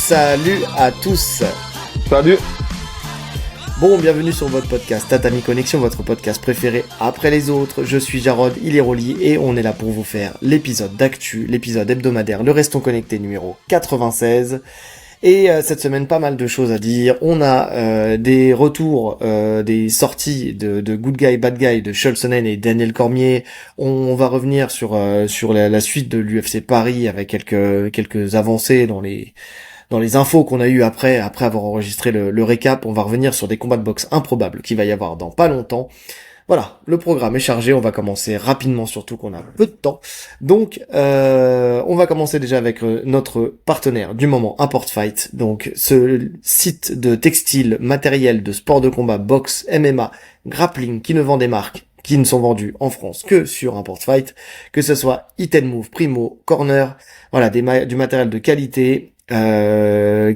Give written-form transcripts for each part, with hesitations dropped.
Salut à tous. Salut. Bon, bienvenue sur votre podcast Tatami Connexion, votre podcast préféré après les autres. Je suis Jarod, il est Rolly et on est là pour vous faire l'épisode d'actu, l'épisode hebdomadaire, le Restons Connectés numéro 96. Et cette semaine, pas mal de choses à dire. On a des retours, des sorties de Good Guy, Bad Guy, de Scholzonen et Daniel Cormier. On va revenir sur la suite de l'UFC Paris avec quelques avancées dans les infos qu'on a eues après avoir enregistré le récap. On va revenir sur des combats de boxe improbables qu'il va y avoir dans pas longtemps. Voilà, le programme est chargé, on va commencer rapidement, surtout qu'on a peu de temps. Donc, on va commencer déjà avec notre partenaire du moment, Import Fight. Donc, ce site de textile, matériel, de sport de combat, boxe, MMA, grappling, qui ne vend des marques qui ne sont vendues en France que sur Import Fight, que ce soit Hit and Move, Primo, Corner, voilà, du matériel de qualité, qu'on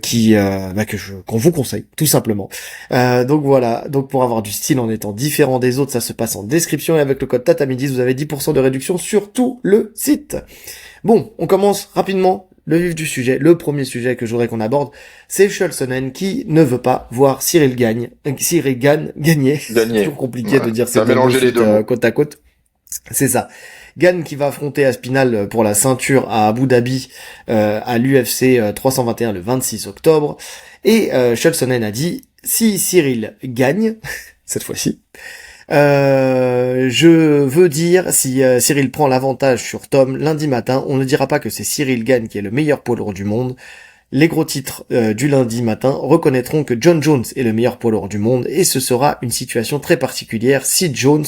vous conseille tout simplement. Donc voilà, donc pour avoir du style en étant différent des autres, ça se passe en description et avec le code TATAMI10 vous avez 10% de réduction sur tout le site. Bon, on commence rapidement le vif du sujet. Le premier sujet que je voudrais qu'on aborde, c'est Scholzonen qui ne veut pas voir Cyril Gane gagner. C'est toujours compliqué de dire ces deux mots côte à côte. C'est ça. Gane qui va affronter Aspinall pour la ceinture à Abu Dhabi à l'UFC 321 le 26 octobre. Et Scholzonen a dit, si Cyril gagne, cette fois-ci, je veux dire, si Cyril prend l'avantage sur Tom lundi matin, on ne dira pas que c'est Cyril Gane qui est le meilleur poids lourd du monde. Les gros titres du lundi matin reconnaîtront que John Jones est le meilleur poids lourd du monde et ce sera une situation très particulière si Jones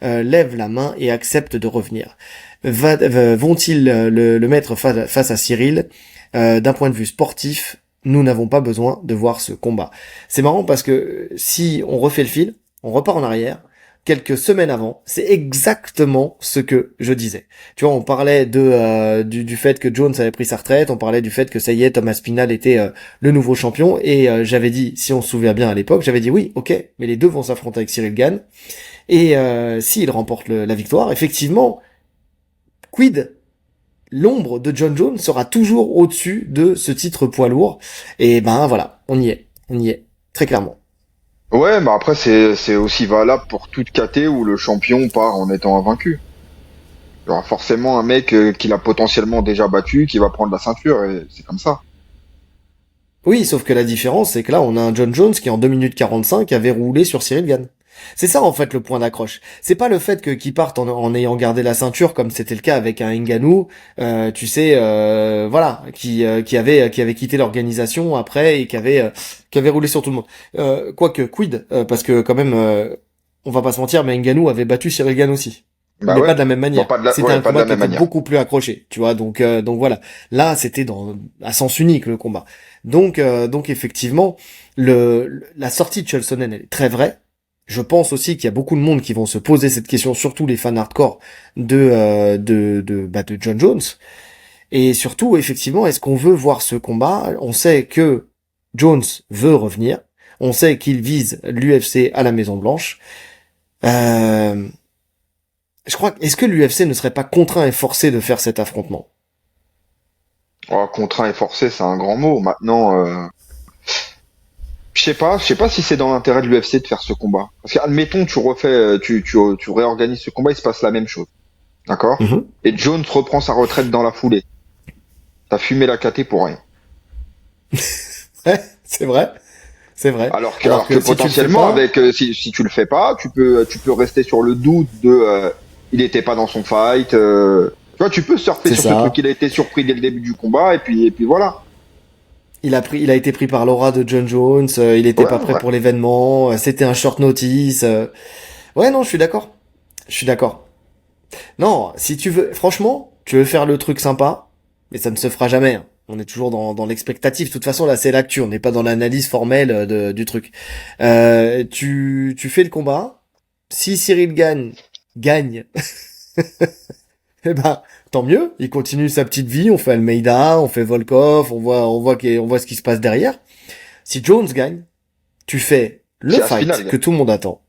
lève la main et accepte de revenir. Vont-ils le mettre face à Cyril? D'un point de vue sportif, nous n'avons pas besoin de voir ce combat. C'est marrant parce que si on refait le fil, on repart en arrière, quelques semaines avant, c'est exactement ce que je disais. Tu vois, on parlait du fait que Jones avait pris sa retraite, on parlait du fait que ça y est, Thomas Aspinall était le nouveau champion, et j'avais dit, si on se souvient bien à l'époque, j'avais dit oui, ok, mais les deux vont s'affronter avec Cyril Gane, et s'il remporte la victoire, effectivement, quid? L'ombre de John Jones sera toujours au-dessus de ce titre poids lourd, et ben voilà, on y est, très clairement. Ouais, bah après c'est aussi valable pour toute KT où le champion part en étant invaincu. Il y aura forcément un mec qui l'a potentiellement déjà battu, qui va prendre la ceinture, et c'est comme ça. Oui, sauf que la différence, c'est que là, on a un John Jones qui, en 2 minutes 45, avait roulé sur Cyril Gane. C'est ça, en fait, le point d'accroche. C'est pas le fait qu'il parte en ayant gardé la ceinture, comme c'était le cas avec un Ngannou, tu sais, voilà, qui avait quitté l'organisation après et qui avait roulé sur tout le monde. Quoique, quid, parce que quand même, on va pas se mentir, mais Ngannou avait battu Cyril Gane aussi. Bah Mais ouais. pas de la même manière. Bon, C'était un pas de combat la qui même était manière. beaucoup plus accroché, tu vois. Donc voilà. Là, c'était à sens unique le combat. Donc effectivement, la sortie de Scholzonen, elle est très vraie. Je pense aussi qu'il y a beaucoup de monde qui vont se poser cette question, surtout les fans hardcore de John Jones. Et surtout, effectivement, est-ce qu'on veut voir ce combat? On sait que Jones veut revenir. On sait qu'il vise l'UFC à la Maison Blanche. Je crois, est-ce que l'UFC ne serait pas contraint et forcé de faire cet affrontement? Oh, contraint et forcé, c'est un grand mot. Maintenant, je sais pas si c'est dans l'intérêt de l'UFC de faire ce combat. Parce que, admettons, tu réorganises ce combat, il se passe la même chose. D'accord? Mhm. Et Jones reprend sa retraite dans la foulée. T'as fumé la KT pour rien. Ouais, c'est vrai. C'est vrai. Alors Alors que que si tu le fais potentiellement, pas, si tu le fais pas, tu peux rester sur le doute de, il était pas dans son fight. Tu vois, tu peux surfer c'est sur ce truc. ça. Il a été surpris dès le début du combat, et puis voilà. Il a été pris par l'aura de John Jones, il était Ouais, pas prêt ouais. pour l'événement, c'était un short notice. Ouais, non, je suis d'accord. Je suis d'accord. Non, si tu veux, franchement, tu veux faire le truc sympa, mais ça ne se fera jamais, hein. On est toujours dans l'expectative. De toute façon, là, c'est l'actu. On n'est pas dans l'analyse formelle du truc. Tu fais le combat. Si Cyril gagne, eh ben, tant mieux. Il continue sa petite vie. On fait Almeida, on fait Volkov, on voit ce qui se passe derrière. Si Jones gagne, tu fais le Si Aspinal fight que gagne. tout le monde attend.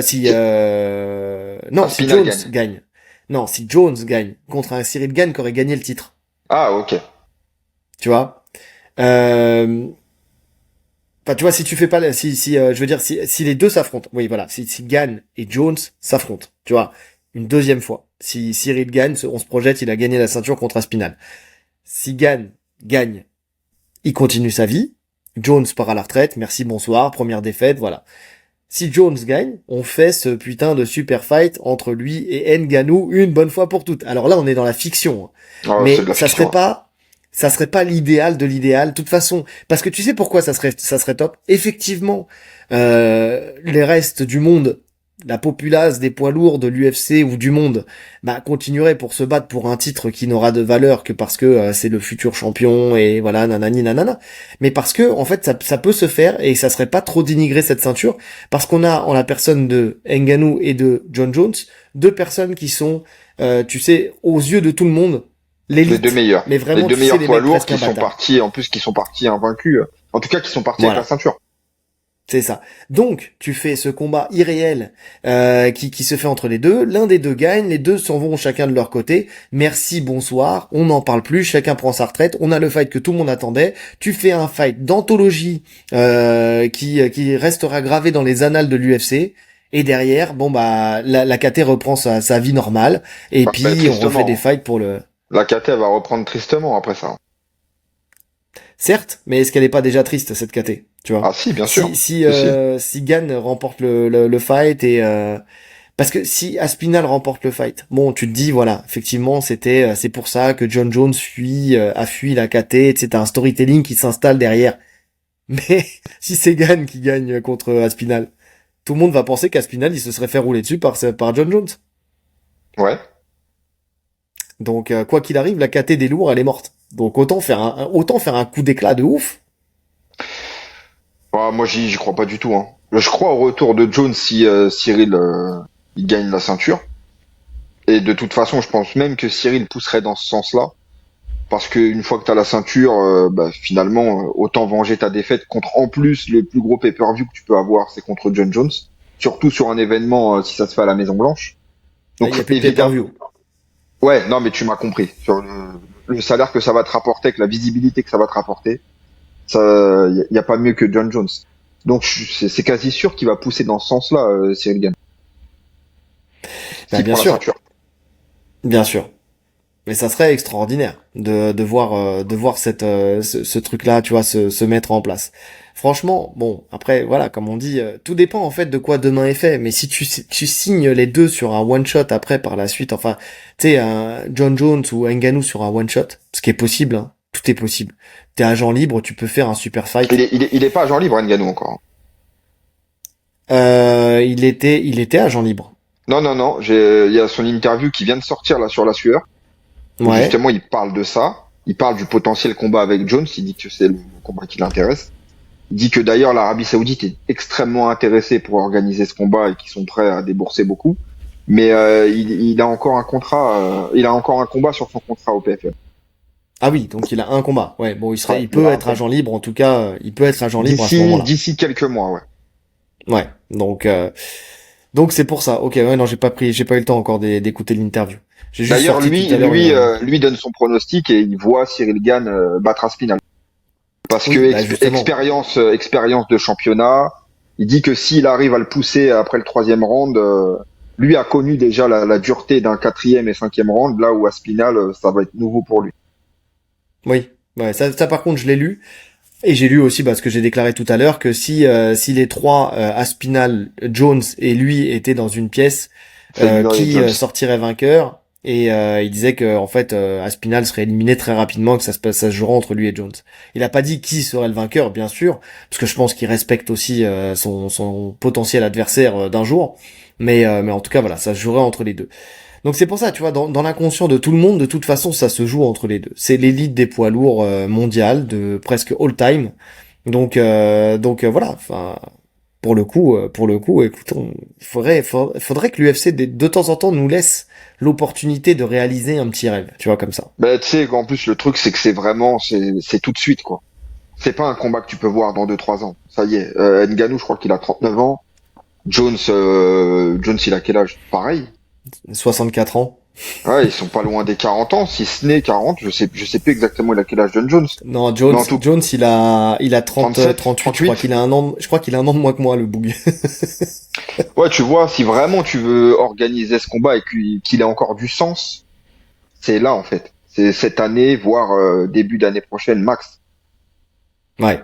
Si Non, si Aspinal Jones gagne. gagne. Non, si Jones gagne contre un Cyril Gane qui aurait gagné le titre. Ah, ok. Tu vois? Euh, Enfin, tu vois, si tu fais pas, je veux dire, si les deux s'affrontent, oui, voilà, si Gann et Jones s'affrontent, tu vois, une deuxième fois. Si Cyril gagne, on se projette, il a gagné la ceinture contre Aspinal. Si Gann gagne, il continue sa vie. Jones part à la retraite, merci, bonsoir, première défaite, voilà. Si Jones gagne, on fait ce putain de super fight entre lui et Ngannou une bonne fois pour toutes. Alors là, on est dans la fiction. Ah, c'est Mais de la fiction. ça serait pas l'idéal de l'idéal. De toute façon, parce que tu sais pourquoi ça serait top. Effectivement, les restes du monde, la populace des poids lourds de l'UFC ou du monde, bah, continuerait pour se battre pour un titre qui n'aura de valeur que parce que c'est le futur champion et voilà, nanani nanana. Mais parce que, en fait, ça peut se faire et ça serait pas trop dénigrer cette ceinture parce qu'on a, en la personne de Ngannou et de John Jones, deux personnes qui sont, tu sais, aux yeux de tout le monde, Les deux l'élite. meilleurs. Mais Les vraiment, deux tu sais, meilleurs les poids mecs lourds presque qui sont imbattables. partis, en plus, qui sont partis invaincus. En tout cas, qui sont partis avec Voilà. la ceinture. C'est ça. Donc, tu fais ce combat irréel qui se fait entre les deux. L'un des deux gagne, les deux s'en vont chacun de leur côté. Merci, bonsoir. On n'en parle plus. Chacun prend sa retraite. On a le fight que tout le monde attendait. Tu fais un fight d'anthologie qui restera gravé dans les annales de l'UFC. Et derrière, bon bah, la KT reprend sa vie normale. Et Bah, puis, on refait des tristement. fights pour le. La KT va reprendre tristement après ça. Certes, mais est-ce qu'elle est pas déjà triste cette KT, tu vois? Ah si, bien sûr. Si, si. Si Gann remporte le fight et parce que si Aspinal remporte le fight, bon, tu te dis voilà, effectivement, c'est pour ça que John Jones a fui la KT, c'est un storytelling qui s'installe derrière. Mais si c'est Gann qui gagne contre Aspinal, tout le monde va penser qu'Aspinal il se serait fait rouler dessus par John Jones. Ouais. Donc quoi qu'il arrive, la KT des lourds, elle est morte. Donc autant faire un coup d'éclat de ouf. Ah, moi, j'y crois pas du tout, hein. Je crois au retour de Jones si Cyril il gagne la ceinture. Et de toute façon, je pense même que Cyril pousserait dans ce sens-là. Parce que une fois que t'as la ceinture, bah, finalement, autant venger ta défaite contre en plus le plus gros pay-per-view que tu peux avoir, c'est contre John Jones. Surtout sur un événement si ça se fait à la Maison Blanche. Il Donc y a plus de évidemment, pay-per-view. ouais, non mais tu m'as compris. Sur le salaire que ça va te rapporter, avec la visibilité que ça va te rapporter, ça, y a pas mieux que John Jones. Donc c'est quasi sûr qu'il va pousser dans ce sens-là, Cyril Gann. Bah, S'il bien prend la sûr, ceinture. bien sûr. Mais ça serait extraordinaire de voir ce truc-là, tu vois, se mettre en place. Franchement, bon, après, voilà, comme on dit, tout dépend en fait de quoi demain est fait. Mais si tu signes les deux sur un one shot après par la suite, enfin, tu sais, un John Jones ou Ngannou sur un one shot, ce qui est possible, hein, tout est possible. T'es agent libre, tu peux faire un super fight. Il est pas agent libre, Ngannou encore. Il était agent libre. Non, non, non. Il y a son interview qui vient de sortir là sur la sueur, où Ouais. justement il parle de ça. Il parle du potentiel combat avec Jones. Il dit que c'est le combat qui l'intéresse. Il dit que d'ailleurs l'Arabie Saoudite est extrêmement intéressée pour organiser ce combat et qu'ils sont prêts à débourser beaucoup. Mais il a encore un contrat, il a encore un combat sur son contrat au PFL. Ah oui, donc il a un combat. Ouais, bon, Ouais, il il peut a un être combat. agent libre, en tout cas, il peut être agent libre à ce moment-là. D'ici quelques mois, ouais. Ouais, donc c'est pour ça. Ok, ouais, non, j'ai pas eu le temps encore d'écouter l'interview. J'ai juste D'ailleurs, sorti tout à l'heure une. lui donne son pronostic et il voit Cyril Gann battre Aspinall. Parce que Oui, bah justement. expérience de championnat, il dit que s'il arrive à le pousser après le troisième round, lui a connu déjà la dureté d'un quatrième et cinquième round, là où Aspinall, ça va être nouveau pour lui. Oui, ouais, ça par contre je l'ai lu et j'ai lu aussi ce que j'ai déclaré tout à l'heure que si les trois Aspinal, Jones et lui étaient dans une pièce, Ça éliminerait qui Jones. sortirait vainqueur et il disait que en fait Aspinal serait éliminé très rapidement, que ça se jouera entre lui et Jones. Il a pas dit qui serait le vainqueur, bien sûr, parce que je pense qu'il respecte aussi son potentiel adversaire d'un jour, mais en tout cas voilà, ça se jouerait entre les deux. Donc c'est pour ça, tu vois, dans l'inconscient de tout le monde, de toute façon, ça se joue entre les deux. C'est l'élite des poids lourds mondial, de presque all time. Donc voilà. Enfin, pour le coup, écoute, faudrait que l'UFC de temps en temps nous laisse l'opportunité de réaliser un petit rêve, tu vois, comme ça. Bah, tu sais qu'en plus le truc c'est que c'est tout de suite quoi. C'est pas un combat que tu peux voir dans 2 3 ans. Ça y est, Ngannou je crois qu'il a 39 ans. Jones il a quel âge? Pareil. 64 ans. Ouais, ils sont pas loin des 40 ans, si ce n'est 40, je sais plus exactement il a quel âge John Jones. Non, Mais en tout, Jones, il a 30, 37, 38, je crois 38. qu'il a un an, je crois qu'il a un an de moins que moi, le boug. Ouais, tu vois, si vraiment tu veux organiser ce combat et qu'il ait encore du sens, c'est là en fait. C'est cette année, voire début d'année prochaine max. Ouais.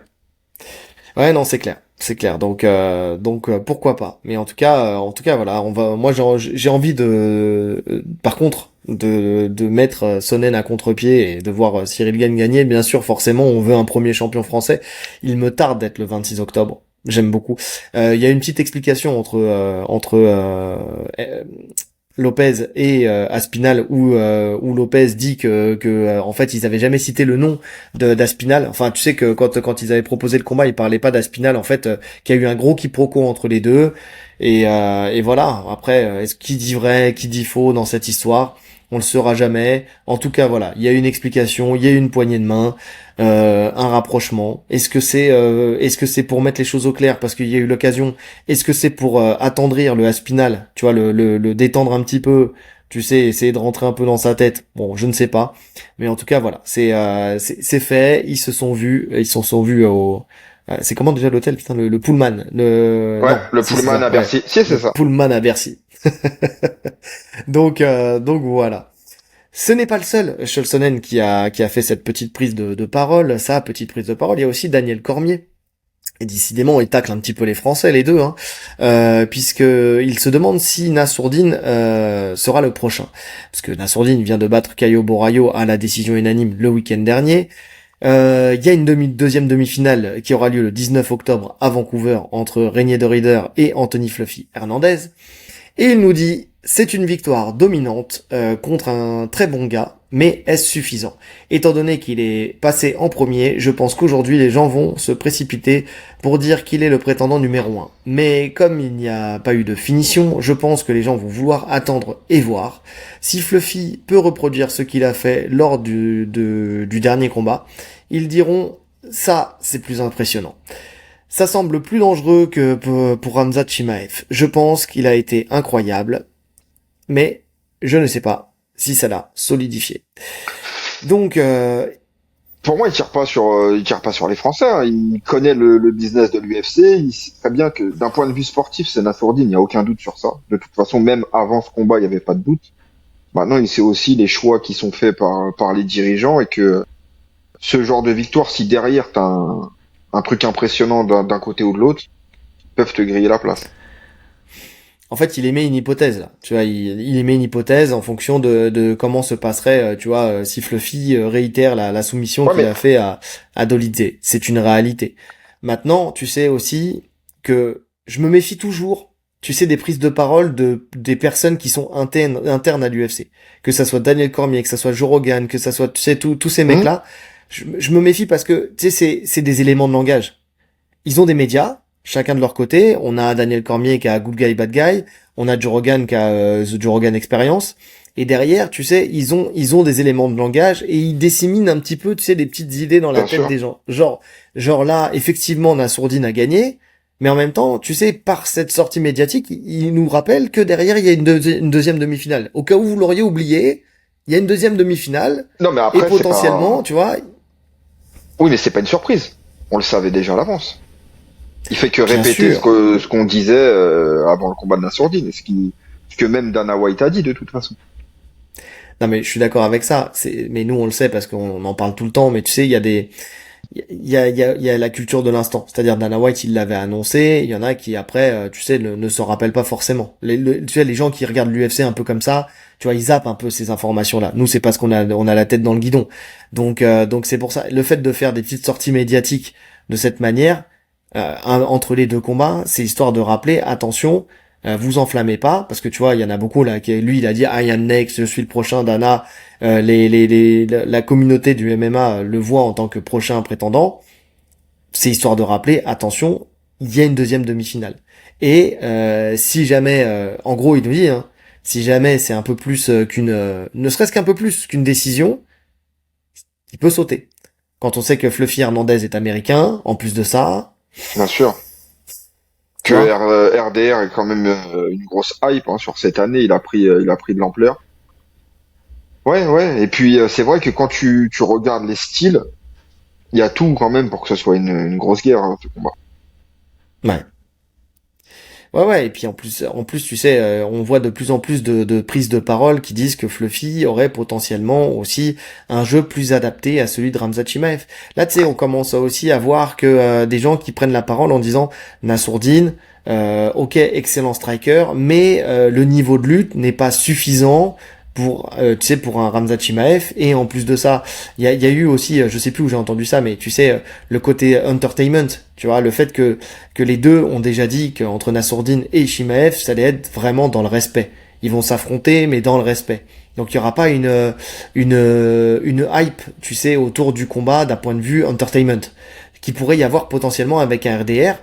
Ouais, non, c'est clair. C'est clair. Donc, pourquoi pas. Mais en tout cas, voilà, moi, j'ai envie par contre, de mettre Sonnen à contre-pied et de voir Cyril Gane gagner. Bien sûr, forcément, on veut un premier champion français. Il me tarde d'être le 26 octobre. J'aime beaucoup. Il y a une petite explication entre Lopez et Aspinal où Lopez dit que en fait ils avaient jamais cité le nom d'Aspinal. Enfin, tu sais que quand ils avaient proposé le combat, ils parlaient pas d'Aspinal en fait, qu'il y a eu un gros quiproquo entre les deux et voilà. Après, est-ce qui dit vrai, qui dit faux dans cette histoire? On le saura jamais. En tout cas, voilà, il y a une explication, il y a une poignée de main, un rapprochement. Est-ce que c'est pour mettre les choses au clair parce qu'il y a eu l'occasion? Est-ce que c'est pour attendrir le Aspinal, tu vois, le détendre un petit peu, tu sais, essayer de rentrer un peu dans sa tête? Bon, je ne sais pas, mais en tout cas, voilà, c'est fait. Ils se sont vus au, c'est comment déjà l'hôtel, putain, le Pullman, Ouais, non, le si c'est Pullman ça, à ouais, Bercy. Si, le c'est ça. Pullman à Bercy. Donc voilà. Ce n'est pas le seul Scholzonen qui a fait cette petite prise de parole, sa petite prise de parole. Il y a aussi Daniel Cormier. Et décidément, ils taclent un petit peu les Français, les deux, hein, puisque il se demande si Nassourdine sera le prochain, parce que Nassourdine vient de battre Caio Borraio à la décision unanime le week-end dernier. Il y a une deuxième demi-finale qui aura lieu le 19 octobre à Vancouver entre Régnier de Rieder et Anthony Fluffy Hernandez. Et il nous dit, c'est une victoire dominante contre un très bon gars, mais est-ce suffisant? Étant donné qu'il est passé en premier, je pense qu'aujourd'hui les gens vont se précipiter pour dire qu'il est le prétendant numéro 1. Mais comme il n'y a pas eu de finition, je pense que les gens vont vouloir attendre et voir. Si Fluffy peut reproduire ce qu'il a fait lors du dernier combat, ils diront, ça c'est plus impressionnant. Ça semble plus dangereux que pour Hamza Chimaev. Je pense qu'il a été incroyable, mais je ne sais pas si ça l'a solidifié. Donc, Pour moi, il tire pas sur les Français, hein. Il connaît le business de l'UFC. Il sait très bien que d'un point de vue sportif, c'est Nassourdine. Il n'y a aucun doute sur ça. De toute façon, même avant ce combat, il n'y avait pas de doute. Maintenant, il sait aussi les choix qui sont faits par les dirigeants et que ce genre de victoire, si derrière t'as un truc impressionnant d'un côté ou de l'autre, ils peuvent te griller la place. en fait, il émet une hypothèse là. Tu vois, il émet une hypothèse en fonction de comment se passerait, tu vois, si Fluffy réitère la soumission Ouais, qu'il mais a fait à Dolidze. C'est une réalité. Maintenant, tu sais aussi que je me méfie toujours, tu sais, des prises de parole des personnes qui sont internes à l'UFC. Que ça soit Daniel Cormier, que ça soit Joe Rogan, que ça soit, tu sais, tous ces hum, mecs-là. Je me méfie parce que, tu sais, c'est des éléments de langage. Ils ont des médias, chacun de leur côté. On a Daniel Cormier qui a Good Guy, Bad Guy. On a Joe Rogan qui a The Joe Rogan Experience. Et derrière, tu sais, ils ont des éléments de langage et ils disséminent un petit peu, tu sais, des petites idées dans la bien tête sûr. des gens. Genre là, effectivement, Nassourdine a gagné. Mais en même temps, tu sais, par cette sortie médiatique, il nous rappelle que derrière, il y a une deuxième demi-finale. Au cas où vous l'auriez oublié, il y a une deuxième demi-finale. Non, mais Et après, c'est potentiellement, pas. tu vois, Oui, mais c'est pas une surprise. On le savait déjà à l'avance. Il fait que bien répéter sûr. ce qu'on disait avant le combat de la sourdine, et ce que même Dana White a dit de toute façon. Non mais je suis d'accord avec ça. Mais nous on le sait parce qu'on en parle tout le temps. Mais tu sais, il y a il y a la culture de l'instant. C'est-à-dire Dana White, il l'avait annoncé. Il y en a qui après, tu sais, ne s'en rappellent pas forcément. Tu sais, les gens qui regardent l'UFC un peu comme ça, tu vois, ils zappent un peu ces informations-là. Nous, c'est parce qu'on a la tête dans le guidon. Donc c'est pour ça. Le fait de faire des petites sorties médiatiques de cette manière, entre les deux combats, c'est histoire de rappeler, attention. Vous enflammez pas, parce que tu vois, il y en a beaucoup là, lui il a dit I am next, je suis le prochain, Dana, la communauté du MMA le voit en tant que prochain prétendant. C'est histoire de rappeler, attention, il y a une deuxième demi-finale. Et si jamais, en gros il nous dit, hein, si jamais c'est un peu plus ne serait-ce qu'un peu plus qu'une décision, il peut sauter. Quand on sait que Fluffy Hernandez est américain, en plus de ça, Bien sûr. tu Que vois, RDR est quand même une grosse hype hein, sur cette année. Il a pris de l'ampleur. Ouais, ouais. Et puis c'est vrai que quand tu regardes les styles, il y a tout quand même pour que ce soit une grosse guerre, hein, ce combat. Ouais. Ouais, ouais, et puis en plus, tu sais, on voit de plus en plus de prises de parole qui disent que Fluffy aurait potentiellement aussi un jeu plus adapté à celui de Ramzat Chimaev. Là, tu sais, on commence aussi à voir que des gens qui prennent la parole en disant Nassourdine, ok, excellent striker, mais le niveau de lutte n'est pas suffisant pour, tu sais, pour un Ramzat Chimaev. Et en plus de ça, il y a eu aussi, je sais plus où j'ai entendu ça, mais tu sais, le côté entertainment, tu vois, le fait que les deux ont déjà dit qu'entre Nassourdine et Chimaev, ça allait être vraiment dans le respect. Ils vont s'affronter, mais dans le respect. Donc il y aura pas une hype, tu sais, autour du combat d'un point de vue entertainment, qui pourrait y avoir potentiellement avec un RDR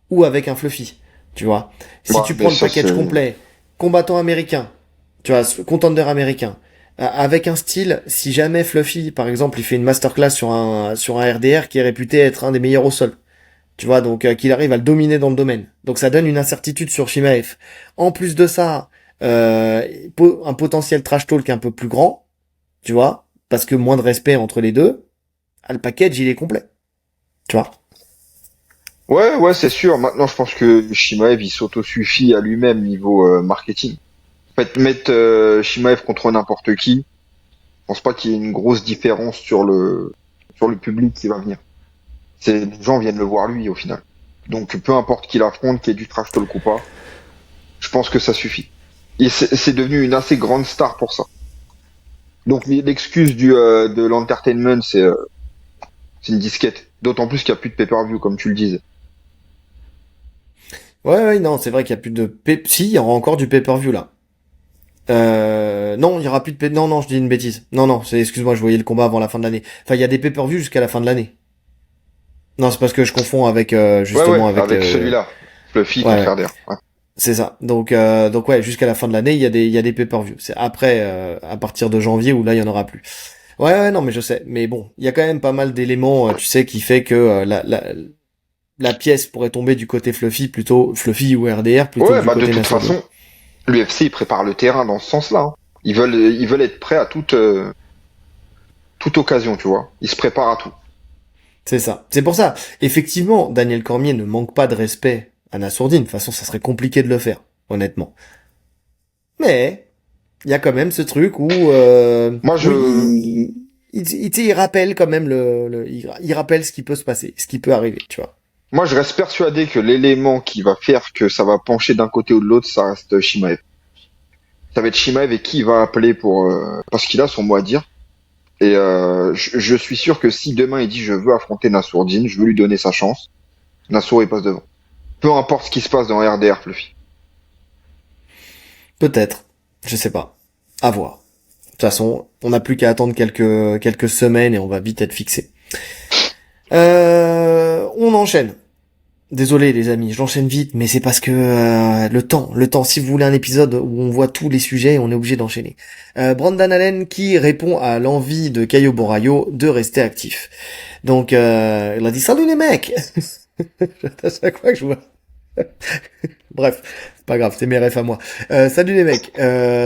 ou avec un Fluffy, tu vois. Si Ouais, tu mais prends le ça package c'est. complet, combattant américain, tu vois, contender américain, avec un style, si jamais Fluffy, par exemple, il fait une masterclass sur un RDR qui est réputé être un des meilleurs au sol, tu vois, donc qu'il arrive à le dominer dans le domaine. Donc ça donne une incertitude sur Shimaev. En plus de ça, un potentiel trash talk un peu plus grand, tu vois, parce que moins de respect entre les deux, le package il est complet, tu vois. Ouais, ouais, c'est sûr. Maintenant, je pense que Shimaev, il s'autosuffit à lui-même niveau marketing. En fait, mettre Shimaev contre n'importe qui, je pense pas qu'il y ait une grosse différence sur le public qui va venir. Les gens viennent le voir lui au final. Donc, peu importe qui l'affronte, qu'il y ait du trash talk ou pas, je pense que ça suffit. Et c'est devenu une assez grande star pour ça. Donc, l'excuse de l'entertainment, c'est une disquette. D'autant plus qu'il n'y a plus de pay-per-view, comme tu le disais. Ouais, ouais, non, c'est vrai qu'il y a plus de si, il y aura encore du pay-per-view là. Non, il y aura plus de non, non, je dis une bêtise. Non, non, excuse-moi, je voyais le combat avant la fin de l'année. Enfin, il y a des pay-per-view jusqu'à la fin de l'année. Non, c'est parce que je confonds avec Ouais, ouais, justement avec avec celui-là. Fluffy ouais, contre ouais. RDR. Ouais. C'est ça. Donc ouais, jusqu'à la fin de l'année, il y a des pay-per-view. C'est après à partir de janvier où là il y en aura plus. Ouais, ouais, non, mais je sais. Mais bon, il y a quand même pas mal d'éléments, tu sais, qui fait que la pièce pourrait tomber du côté Fluffy ou RDR plutôt que Ouais, du bah de côté toute Nassourdine. façon, l'UFC il prépare le terrain dans ce sens-là, hein. Ils veulent être prêts à toute occasion, tu vois. Ils se préparent à tout. C'est ça. C'est pour ça. Effectivement, Daniel Cormier ne manque pas de respect à Nassourdine. De toute façon, ça serait compliqué de le faire, honnêtement. Mais il y a quand même ce truc où Moi, oui, il rappelle quand même il rappelle ce qui peut se passer, ce qui peut arriver, tu vois. moi, je reste persuadé que l'élément qui va faire que ça va pencher d'un côté ou de l'autre, ça reste Shimaev. Ça va être Shimaev et qui il va appeler parce qu'il a son mot à dire. Et je suis sûr que si demain il dit je veux affronter Nassourdine, je veux lui donner sa chance, Nassour il passe devant. Peu importe ce qui se passe dans RDR, Fluffy. Peut-être, je sais pas, à voir. De toute façon, on n'a plus qu'à attendre quelques semaines et on va vite être fixé. On enchaîne. Désolé les amis, j'enchaîne vite, mais c'est parce que le temps, si vous voulez un épisode où on voit tous les sujets, on est obligé d'enchaîner. Brandon Allen qui répond à l'envie de Caio Borraio de rester actif. Donc il a dit salut les mecs. À chaque fois que je vois. Bref, c'est pas grave, c'est mes refs à moi. Salut les mecs.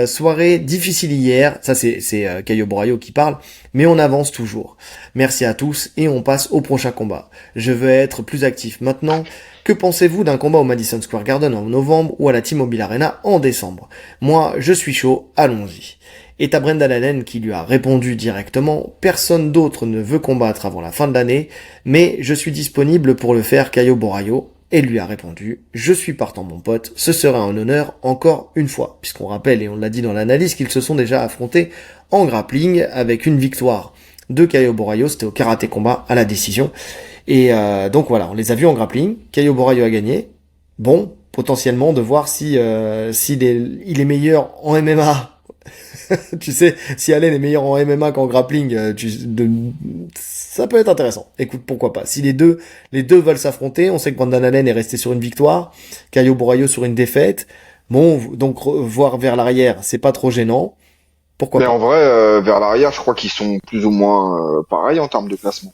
Soirée difficile hier. Ça c'est Caio Borraio qui parle, mais on avance toujours. Merci à tous et on passe au prochain combat. Je veux être plus actif maintenant. Que pensez-vous d'un combat au Madison Square Garden en novembre ou à la T-Mobile Arena en décembre? Moi, je suis chaud, allons-y. Et t'as Brendan Allen qui lui a répondu directement, personne d'autre ne veut combattre avant la fin de l'année, mais je suis disponible pour le faire, Caio Borraio. Et lui a répondu, je suis partant mon pote, ce sera un honneur encore une fois, puisqu'on rappelle, et on l'a dit dans l'analyse, qu'ils se sont déjà affrontés en grappling avec une victoire de Caio Borraio, c'était au karaté combat à la décision. Et donc voilà, on les a vus en grappling, Caio Borraio a gagné. Bon, potentiellement de voir s'il est meilleur en MMA. Tu sais, si Allen est meilleur en MMA qu'en grappling, ça peut être intéressant. Écoute, pourquoi pas. Si les deux veulent s'affronter, on sait que Brandon Allen est resté sur une victoire, Caio Borraio sur une défaite. Bon, donc voir vers l'arrière, c'est pas trop gênant. Pourquoi Mais en pas. vrai, vers l'arrière, je crois qu'ils sont plus ou moins pareils en termes de classement.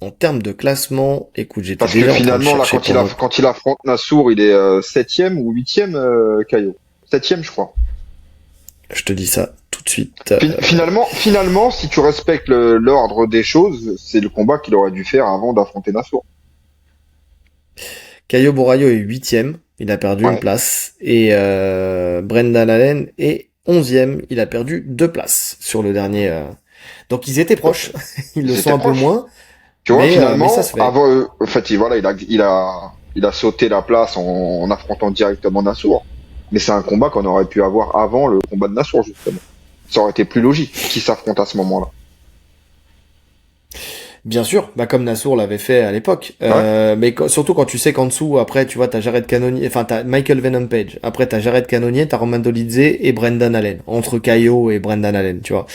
En termes de classement, écoute, j'étais Parce que déjà en train de finalement, là, chercher pour notre... quand il affronte Nassour, il est septième ou huitième, Caio. Septième, je crois. Je te dis ça tout tout de suite. Finalement, si tu respectes l'ordre des choses, c'est le combat qu'il aurait dû faire avant d'affronter Nassour. Caio Borraio est 8e, il a perdu une Ouais, place. Et Brendan Allen est 11e, il a perdu 2 places sur le dernier. Donc ils étaient proches, ils le ils sont étaient un peu proches. moins, Tu vois, mais ça finalement, se fait. avant, en fait, voilà, il a sauté la place en affrontant directement Nassour. Mais c'est un combat qu'on aurait pu avoir avant le combat de Nassour, justement. Ça aurait été plus logique qui s'affronte à ce moment-là. Bien sûr, bah comme Nassour l'avait fait à l'époque. Ouais, Mais surtout quand tu sais qu'en dessous, après, tu vois, t'as Jared Cannonier, enfin t'as Michael Venom Page. Après t'as Jared Cannonier, t'as Roman Dolidze et Brendan Allen. Entre Caio et Brendan Allen, tu vois.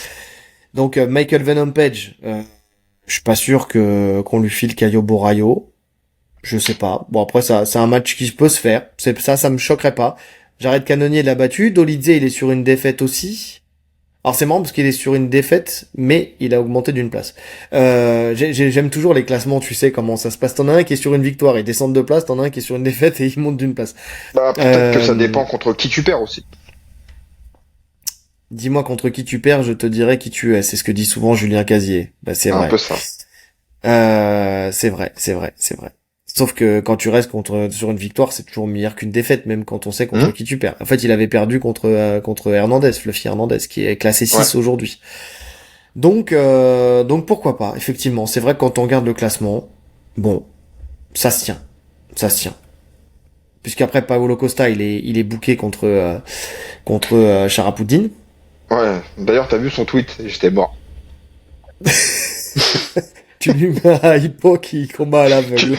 Donc Michael Venom Page, je suis pas sûr que qu'on lui file Caio Borraio. Je sais pas. Bon après ça, c'est un match qui peut se faire. C'est ça me choquerait pas. Jared Cannonier l'a battu. Dolidze il est sur une défaite aussi. Alors c'est marrant parce qu'il est sur une défaite, mais il a augmenté d'une place. J'aime toujours les classements, tu sais comment ça se passe. T'en as un qui est sur une victoire, il descend de place, t'en as un qui est sur une défaite et il monte d'une place. bah peut-être que ça Euh, dépend contre qui tu perds aussi. Dis-moi contre qui tu perds, je te dirai qui tu es. C'est ce que dit souvent Julien Casier. Bah c'est C'est un vrai. peu ça. C'est vrai. Sauf que quand tu restes sur une victoire, c'est toujours meilleur qu'une défaite, même quand on sait contre Hum, qui tu perds. En fait, il avait perdu contre Hernandez, Fluffy Hernandez, qui est classé ouais. 6 aujourd'hui. Donc pourquoi pas, effectivement. C'est vrai que quand on regarde le classement, bon, ça se tient. Ça se tient. Puisqu'après, Paolo Costa, il est booké contre Charapoudine. Ouais. D'ailleurs, t'as vu son tweet? J'étais mort. Tu lui mets un hippo qui combat à l'aveugle.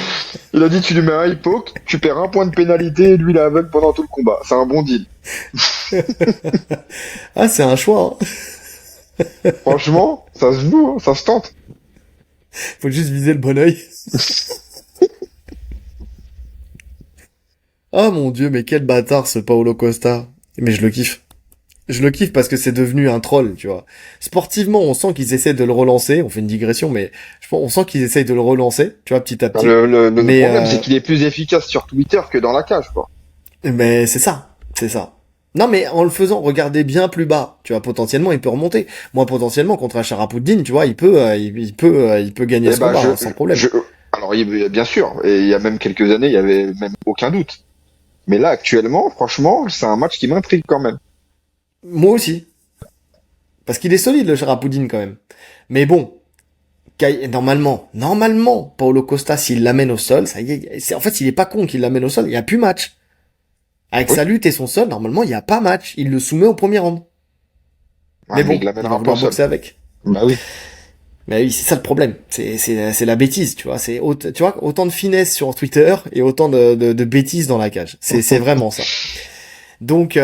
Il a dit tu lui mets un high poke, tu perds un point de pénalité et lui il est aveugle pendant tout le combat. C'est un bon deal. Ah, c'est un choix, hein. Franchement, ça se joue, hein, ça se tente. Faut juste viser le bon oeil. Ah mon dieu, mais quel bâtard ce Paolo Costa. Mais je le kiffe. Je le kiffe parce que c'est devenu un troll, tu vois. Sportivement, on sent qu'ils essaient de le relancer. On fait une digression, mais on sent qu'ils essayent de le relancer, tu vois, petit à Enfin, petit. le Mais, problème, c'est qu'il est plus efficace sur Twitter que dans la cage, quoi. mais c'est ça, c'est ça. Non, mais en le faisant, regardez bien plus bas. Tu vois, potentiellement, il peut remonter. Moi, potentiellement, contre un Charapoudine, tu vois, il peut gagner Eh ce ben, combat, hein, sans problème. alors, bien sûr, et il y a même quelques années, il y avait même aucun doute. Mais là, actuellement, franchement, c'est un match qui m'intrigue quand même. Moi aussi. Parce qu'il est solide, le Charapoudine, quand même. Mais bon, normalement, Paulo Costa, s'il l'amène au sol, ça y est, en fait, il est pas con qu'il l'amène au sol, il y a plus match. Avec Oui. sa lutte et son sol, normalement, il y a pas match. Il le soumet au premier round. Ouais, Mais mais il bon, il va l'amènera pas au vouloir sol. boxer avec. Bah oui. Mais oui, c'est ça le problème. C'est la bêtise, tu vois. Tu vois, autant de finesse sur Twitter et autant de bêtises dans la cage. C'est vraiment ça. Donc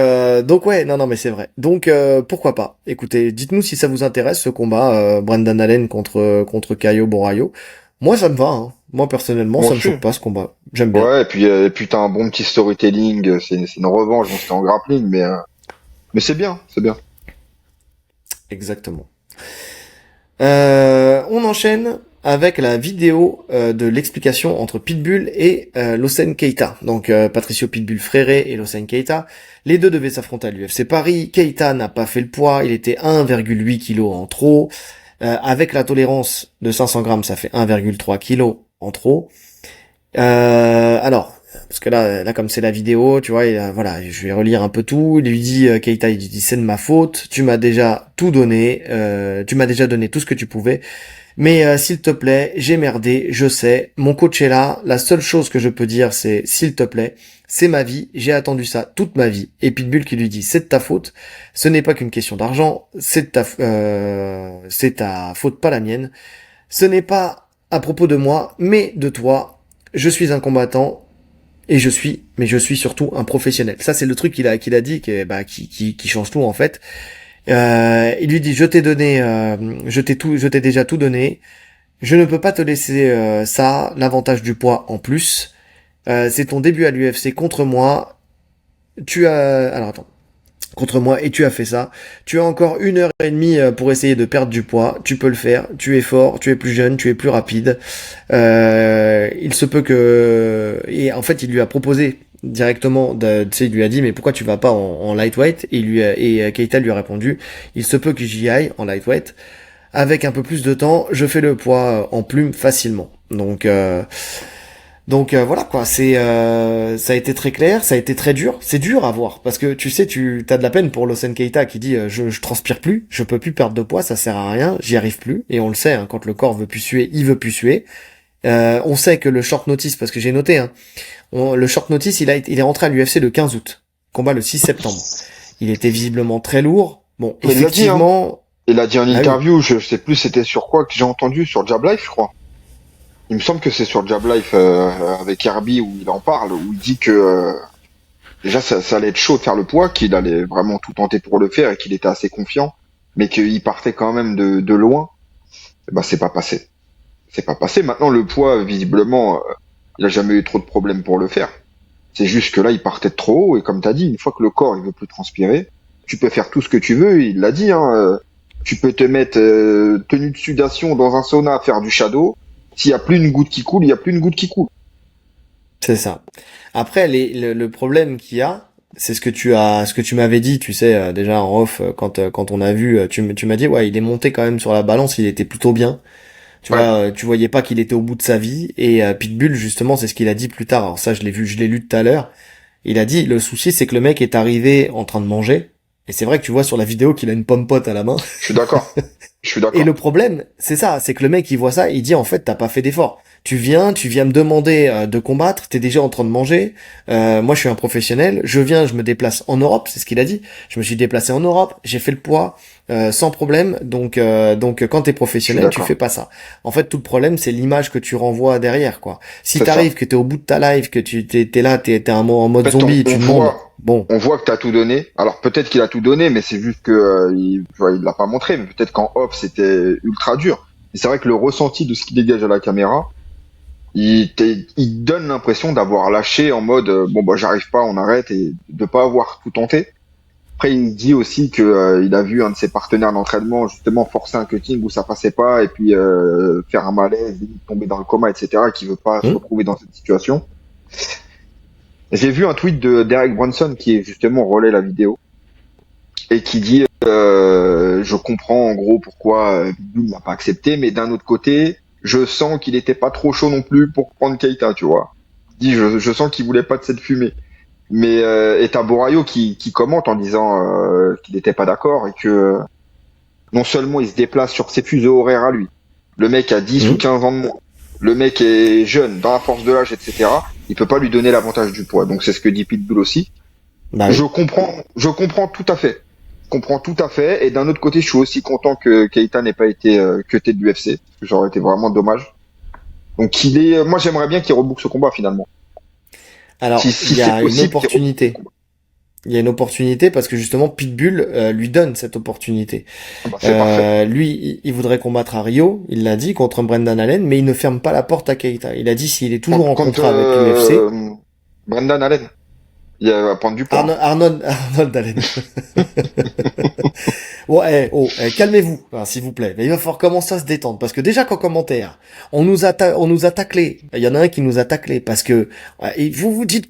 ouais, non, mais c'est vrai. Donc, pourquoi pas. Écoutez, dites-nous si ça vous intéresse, ce combat, Brendan Allen contre Caio Borraio. Moi, ça me va, hein. Moi, personnellement, Moi ça me aussi. choque pas, ce combat. J'aime bien. Ouais, et puis t'as un bon petit storytelling, c'est une revanche, donc c'était en grappling, mais c'est bien, c'est bien. Exactement. On enchaîne avec la vidéo de l'explication entre Pitbull et Lawson Keita. Donc Patricio Pitbull Freire et Lawson Keita. Les deux devaient s'affronter à l'UFC Paris. Keita n'a pas fait le poids, il était 1,8 kg en trop. Avec la tolérance de 500 grammes, ça fait 1,3 kg en trop. Alors, parce que là, comme c'est la vidéo, tu vois, voilà, je vais relire un peu tout. Il lui dit, Keita, il lui dit, c'est de ma faute. Tu m'as déjà tout donné. Tu m'as déjà donné tout ce que tu pouvais. Mais s'il te plaît, j'ai merdé, je sais. Mon coach est là. La seule chose que je peux dire, c'est s'il te plaît, c'est ma vie. J'ai attendu ça toute ma vie. Et Pitbull qui lui dit, c'est de ta faute. Ce n'est pas qu'une question d'argent. C'est ta faute, pas la mienne. Ce n'est pas à propos de moi, mais de toi. Je suis un combattant et mais je suis surtout un professionnel. Ça, c'est le truc qu'il a dit, qui change tout en fait. Il lui dit, je t'ai donné, je t'ai déjà tout donné. Je ne peux pas te laisser ça, l'avantage du poids en plus. C'est ton début à l'UFC contre moi. Alors attends, contre moi et tu as fait ça. Tu as encore 1 heure et demie pour essayer de perdre du poids. Tu peux le faire. Tu es fort. Tu es plus jeune. Tu es plus rapide. Il se peut que et en fait il lui a proposé directement, tu sais, il lui a dit, mais pourquoi tu vas pas en lightweight? Et Keita lui a répondu, il se peut que j'y aille en lightweight. Avec un peu plus de temps, je fais le poids en plume facilement. Donc voilà quoi, ça a été très clair, ça a été très dur. C'est dur à voir parce que tu sais, tu t'as de la peine pour Lawson Keita qui dit je transpire plus, je peux plus perdre de poids, ça sert à rien, j'y arrive plus. Et on le sait, hein, quand le corps veut plus suer, il veut plus suer. On sait que le short notice, parce que j'ai noté, hein, le short notice, il est rentré à l'UFC le 15 août, combat le 6 septembre. Il était visiblement très lourd. Bon, Mais effectivement. Il a dit en Ah oui. interview, je sais plus c'était sur quoi que j'ai entendu, sur Jab Life, je crois. Il me semble que c'est sur Jab Life avec Herbie où il en parle, où il dit que déjà ça allait être chaud de faire le poids, qu'il allait vraiment tout tenter pour le faire et qu'il était assez confiant, mais qu'il partait quand même de loin. Et c'est pas passé. C'est pas passé. Maintenant le poids, visiblement, il a jamais eu trop de problèmes pour le faire. C'est juste que là il partait de trop haut et comme t'as dit, une fois que le corps il veut plus transpirer, tu peux faire tout ce que tu veux. Il l'a dit, hein. Tu peux te mettre tenue de sudation dans un sauna à faire du shadow. S'il y a plus une goutte qui coule, il y a plus une goutte qui coule. C'est ça. Après, le problème qu'il y a, c'est ce que tu m'avais dit, tu sais, déjà en off, quand on a vu, tu m'as dit, ouais, il est monté quand même sur la balance, il était plutôt bien. Tu Ouais. vois, tu voyais pas qu'il était au bout de sa vie. Et Pitbull, justement, c'est ce qu'il a dit plus tard. Alors ça, je l'ai lu tout à l'heure. Il a dit, le souci, c'est que le mec est arrivé en train de manger. Et c'est vrai que tu vois sur la vidéo qu'il a une pomme pote à la main. Je suis d'accord. Je suis Et d'accord. le problème, c'est ça, c'est que le mec il voit ça, il dit en fait t'as pas fait d'effort. Tu viens me demander de combattre, t'es déjà en train de manger. Moi je suis un professionnel, je me déplace en Europe, c'est ce qu'il a dit. Je me suis déplacé en Europe, j'ai fait le poids sans problème. Donc quand t'es Je suis professionnel, tu d'accord. fais pas ça. En fait tout le problème c'est l'image que tu renvoies derrière quoi. Si C'est ça. t'arrives que t'es au bout de ta life, que t'es là, t'es en mode En fait, zombie, tu demandes. Bon, on voit que t'as tout donné. Alors peut-être qu'il a tout donné, mais c'est juste que tu vois, il l'a pas montré. Mais peut-être qu'en off c'était ultra dur. Et c'est vrai que le ressenti de ce qu'il dégage à la caméra, il donne l'impression d'avoir lâché en mode j'arrive pas, on arrête et de pas avoir tout tenté. Après il dit aussi que il a vu un de ses partenaires d'entraînement justement forcer un cutting où ça passait pas et puis faire un malaise, tomber dans le coma, etc. Qui veut pas se hum, retrouver dans cette situation. J'ai vu un tweet de Derek Brunson qui est justement relais la vidéo et qui dit je comprends en gros pourquoi Pitbull n'a pas accepté, mais d'un autre côté, je sens qu'il était pas trop chaud non plus pour prendre Keita, tu vois. Il dit je sens qu'il voulait pas de cette fumée. Mais et t'as Borayo qui commente en disant qu'il n'était pas d'accord et que non seulement il se déplace sur ses fuseaux horaires à lui, le mec a 10 ou hum. 15 ans de moins, le mec est jeune, dans la force de l'âge, etc. Il peut pas lui donner l'avantage du poids. Donc c'est ce que dit Pitbull aussi. Bah oui. Je comprends tout à fait. Je comprends tout à fait. Et d'un autre côté, je suis aussi content que Keita n'ait pas été cuté de l'UFC. Parce que ça aurait été vraiment dommage. Donc moi j'aimerais bien qu'il reboucle ce combat finalement. Alors Si il y c'est a une possible, qu'il reboucle ce opportunité. combat. Il y a une opportunité parce que justement Pitbull lui donne cette opportunité. C'est parfait. Lui, il voudrait combattre à Rio, il l'a dit, contre Brendan Allen, mais il ne ferme pas la porte à Keita. Il a dit s'il est toujours en Contre contrat avec l'UFC, Brendan Allen, il va prendre du poids. Arnold Allen. Calmez-vous, hein, s'il vous plaît. Mais il va falloir commencer à se détendre parce que déjà qu'en commentaire, on nous a taclé. Il y en a un qui nous a taclé parce que et vous vous dites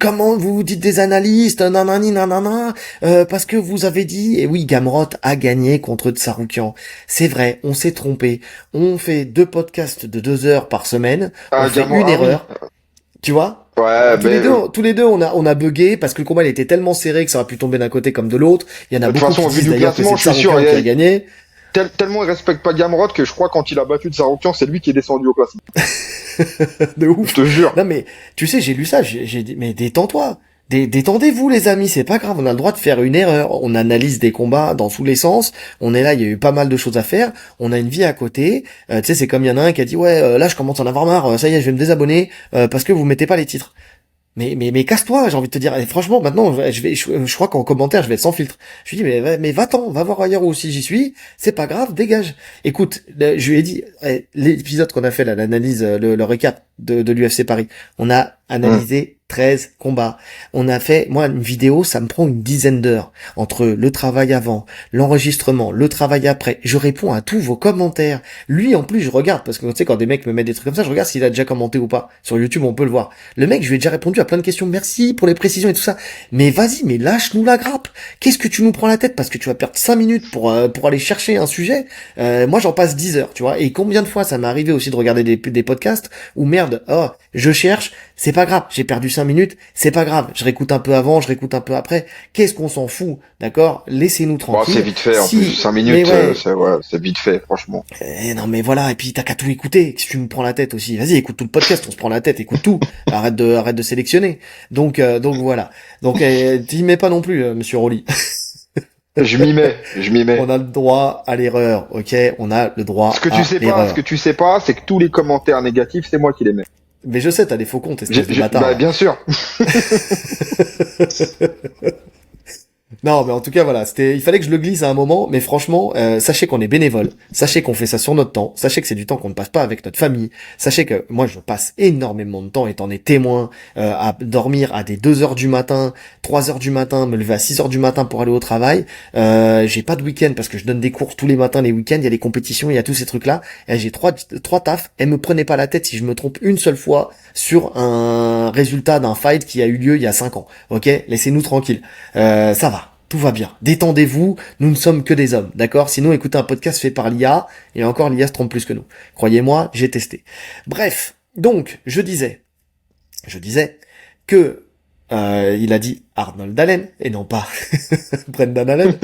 des analystes, nanani nanana, parce que vous avez dit, et oui, Gamrot a gagné contre Tsaroukian. C'est vrai, on s'est trompé. On fait 2 podcasts de 2 heures par semaine. On fait une erreur. Tu vois? Ouais, Tous les deux, on a bugué parce que le combat il était tellement serré que ça aurait pu tomber d'un côté comme de l'autre. Il y en a de toute beaucoup façon, qui vu disent du d'ailleurs que classement, c'est je suis sûr, Tsaroukian qui a gagné. tellement il respecte pas Gamrot que je crois quand il a battu de Saroukian, c'est lui qui est descendu au classement. De Je ouf. te jure. Non mais, tu sais, j'ai lu ça, j'ai dit, mais détends-toi. Détendez-vous les amis, c'est pas grave, on a le droit de faire une erreur, on analyse des combats dans tous les sens, on est là, il y a eu pas mal de choses à faire, on a une vie à côté, tu sais c'est comme il y en a un qui a dit ouais là je commence à en avoir marre, ça y est je vais me désabonner parce que vous mettez pas les titres. Mais casse-toi, j'ai envie de te dire. Et franchement, maintenant, je crois qu'en commentaire, je vais être sans filtre. Je lui dis, mais va-t'en, va voir ailleurs où si j'y suis. C'est pas grave, dégage. Écoute, je lui ai dit, l'épisode qu'on a fait là, l'analyse, le récap de l'UFC Paris, on a Hum. analysé 13 combats. On a fait, moi, une vidéo, ça me prend une dizaine d'heures. Entre le travail avant, l'enregistrement, le travail après. Je réponds à tous vos commentaires. Lui, en plus, je regarde, parce que tu sais, quand des mecs me mettent des trucs comme ça, je regarde s'il a déjà commenté ou pas. Sur YouTube, on peut le voir. Le mec, je lui ai déjà répondu à plein de questions. Merci pour les précisions et tout ça. Mais vas-y, mais lâche-nous la grappe. Qu'est-ce que tu nous prends la tête? Parce que tu vas perdre 5 minutes pour aller chercher un sujet. Moi, j'en passe 10 heures, tu vois. Et combien de fois ça m'est arrivé aussi de regarder des podcasts où merde, oh, je cherche, c'est pas grave, j'ai perdu 5 minutes, c'est pas grave, je réécoute un peu avant, je réécoute un peu après, qu'est-ce qu'on s'en fout, d'accord? Laissez-nous Bon, tranquille. c'est vite fait, en Si, plus. 5 mais minutes, ouais, c'est vite fait, franchement. non mais voilà, et puis t'as qu'à tout écouter, si tu me prends la tête aussi, vas-y, écoute tout le podcast, on se prend la tête, écoute tout, arrête de sélectionner. Donc voilà. Donc t'y mets pas non plus, monsieur Rolly. Je m'y mets. On a le droit à l'erreur, ok? On a le droit à l'erreur. Ce que tu sais pas, c'est que tous les commentaires négatifs, c'est moi qui les mets. Mais je sais, t'as des faux comptes, espèce de bâtard. Bah, Là. bien sûr. Non, mais en tout cas, voilà, il fallait que je le glisse à un moment, mais franchement, sachez qu'on est bénévole, sachez qu'on fait ça sur notre temps, sachez que c'est du temps qu'on ne passe pas avec notre famille, sachez que moi, je passe énormément de temps, et t'en es témoin, à dormir à des 2 heures du matin, 3 heures du matin, me lever à 6 heures du matin pour aller au travail, j'ai pas de week-end parce que je donne des cours tous les matins, les week-ends, il y a les compétitions, il y a tous ces trucs-là, et j'ai trois tafs, et me prenez pas la tête si je me trompe une seule fois sur un résultat d'un fight qui a eu lieu il y a 5 ans, ok? Laissez-nous tranquille, ça va. Tout va bien. Détendez-vous, nous ne sommes que des hommes, d'accord? Sinon, écoutez un podcast fait par l'IA, et encore l'IA se trompe plus que nous. Croyez-moi, j'ai testé. Bref, donc, je disais que il a dit Arnold Allen et non pas Brendan Allen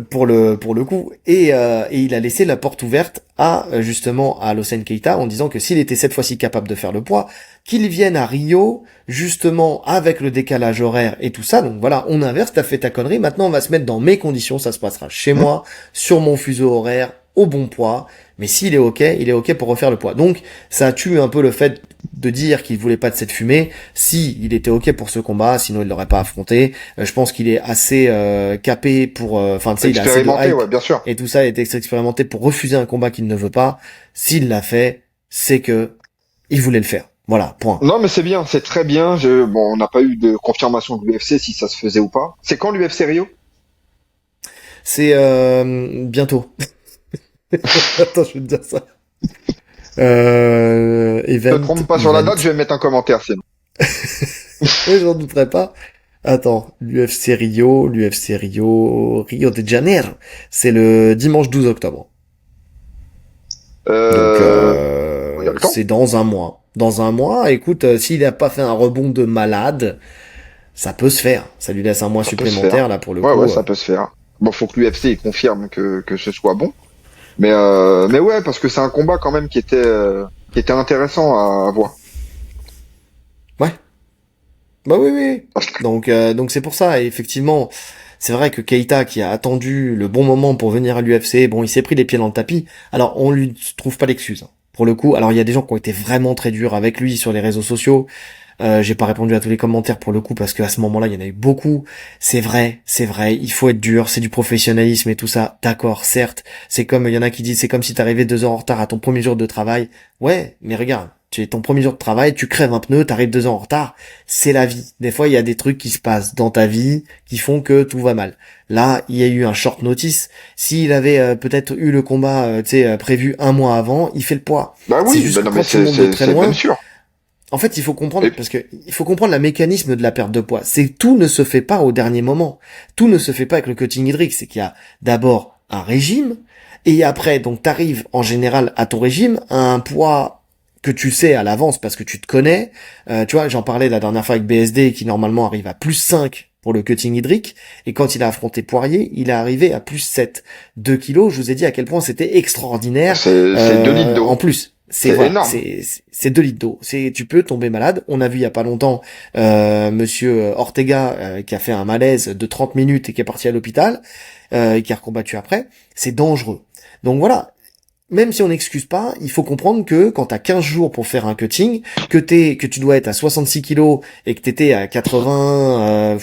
pour le coup et il a laissé la porte ouverte à justement à Hossein Keita en disant que s'il était cette fois-ci capable de faire le poids, qu'il vienne à Rio justement avec le décalage horaire et tout ça. Donc voilà, on inverse, t'as fait ta connerie, maintenant on va se mettre dans mes conditions, ça se passera chez moi, sur mon fuseau horaire, au bon poids, mais s'il est ok pour refaire le poids. Donc ça tue un peu le fait de dire qu'il voulait pas de cette fumée. Si il était ok pour ce combat, sinon il l'aurait pas affronté. Je pense qu'il est assez capé pour, enfin tu sais, il a assez de hype, ouais, bien sûr. et tout ça est expérimenté pour refuser un combat qu'il ne veut pas. S'il l'a fait, c'est que il voulait le faire. Voilà, point. Non, mais c'est bien, c'est très bien. Bon, on n'a pas eu de confirmation de l'UFC si ça se faisait ou pas. C'est quand l'UFC Rio? C'est bientôt. Attends, je vais te dire ça. Ne te trompe pas sur la date, je vais mettre un commentaire sinon. J'en douterais pas. Attends, l'UFC Rio Rio de Janeiro, c'est le dimanche 12 octobre. Donc, c'est dans un mois. Dans un mois, écoute, s'il n'a pas fait un rebond de malade, ça peut se faire. Ça lui laisse un mois supplémentaire, là, pour le coup. Ouais, ça peut se faire. Bon, faut que l'UFC il confirme que ce soit bon. Mais ouais, parce que c'est un combat quand même qui était intéressant à voir. Ouais. Bah oui. Donc c'est pour ça, et effectivement, c'est vrai que Keita, qui a attendu le bon moment pour venir à l'UFC, bon, il s'est pris les pieds dans le tapis. Alors, on lui trouve pas d'excuses, hein. Pour le coup, alors il y a des gens qui ont été vraiment très durs avec lui sur les réseaux sociaux. J'ai pas répondu à tous les commentaires pour le coup parce qu'à ce moment-là, il y en a eu beaucoup. C'est vrai, il faut être dur, c'est du professionnalisme et tout ça. D'accord, certes. C'est comme, il y en a qui disent, c'est comme si t'arrivais 2 heures en retard à ton premier jour de travail. Ouais, mais regarde, tu es ton premier jour de travail, tu crèves un pneu, t'arrives 2 heures en retard. C'est la vie. Des fois, il y a des trucs qui se passent dans ta vie qui font que tout va mal. Là, il y a eu un short notice. S'il avait peut-être eu le combat, prévu un mois avant, il fait le poids. Bah oui, c'est juste non, que mais quand tu montes de très loin, bien sûr. en fait, il faut comprendre, parce que il faut comprendre le mécanisme de la perte de poids. C'est tout ne se fait pas au dernier moment. Tout ne se fait pas avec le cutting hydrique. C'est qu'il y a d'abord un régime, et après, donc, t'arrives en général à ton régime à un poids que tu sais à l'avance parce que tu te connais. Tu vois, j'en parlais la dernière fois avec BSD qui normalement arrive à plus 5 pour le cutting hydrique, et quand il a affronté Poirier, il est arrivé à plus 7. 2 kilos, je vous ai dit à quel point c'était extraordinaire. C'est 2 litres d'eau. En plus. C'est énorme. C'est 2 litres d'eau. Tu peux tomber malade. On a vu il y a pas longtemps monsieur Ortega qui a fait un malaise de 30 minutes et qui est parti à l'hôpital, qui a recombattu après. C'est dangereux. Donc voilà. Même si on n'excuse pas, il faut comprendre que quand t'as 15 jours pour faire un cutting, que tu dois être à 66 kilos et que t'étais à 80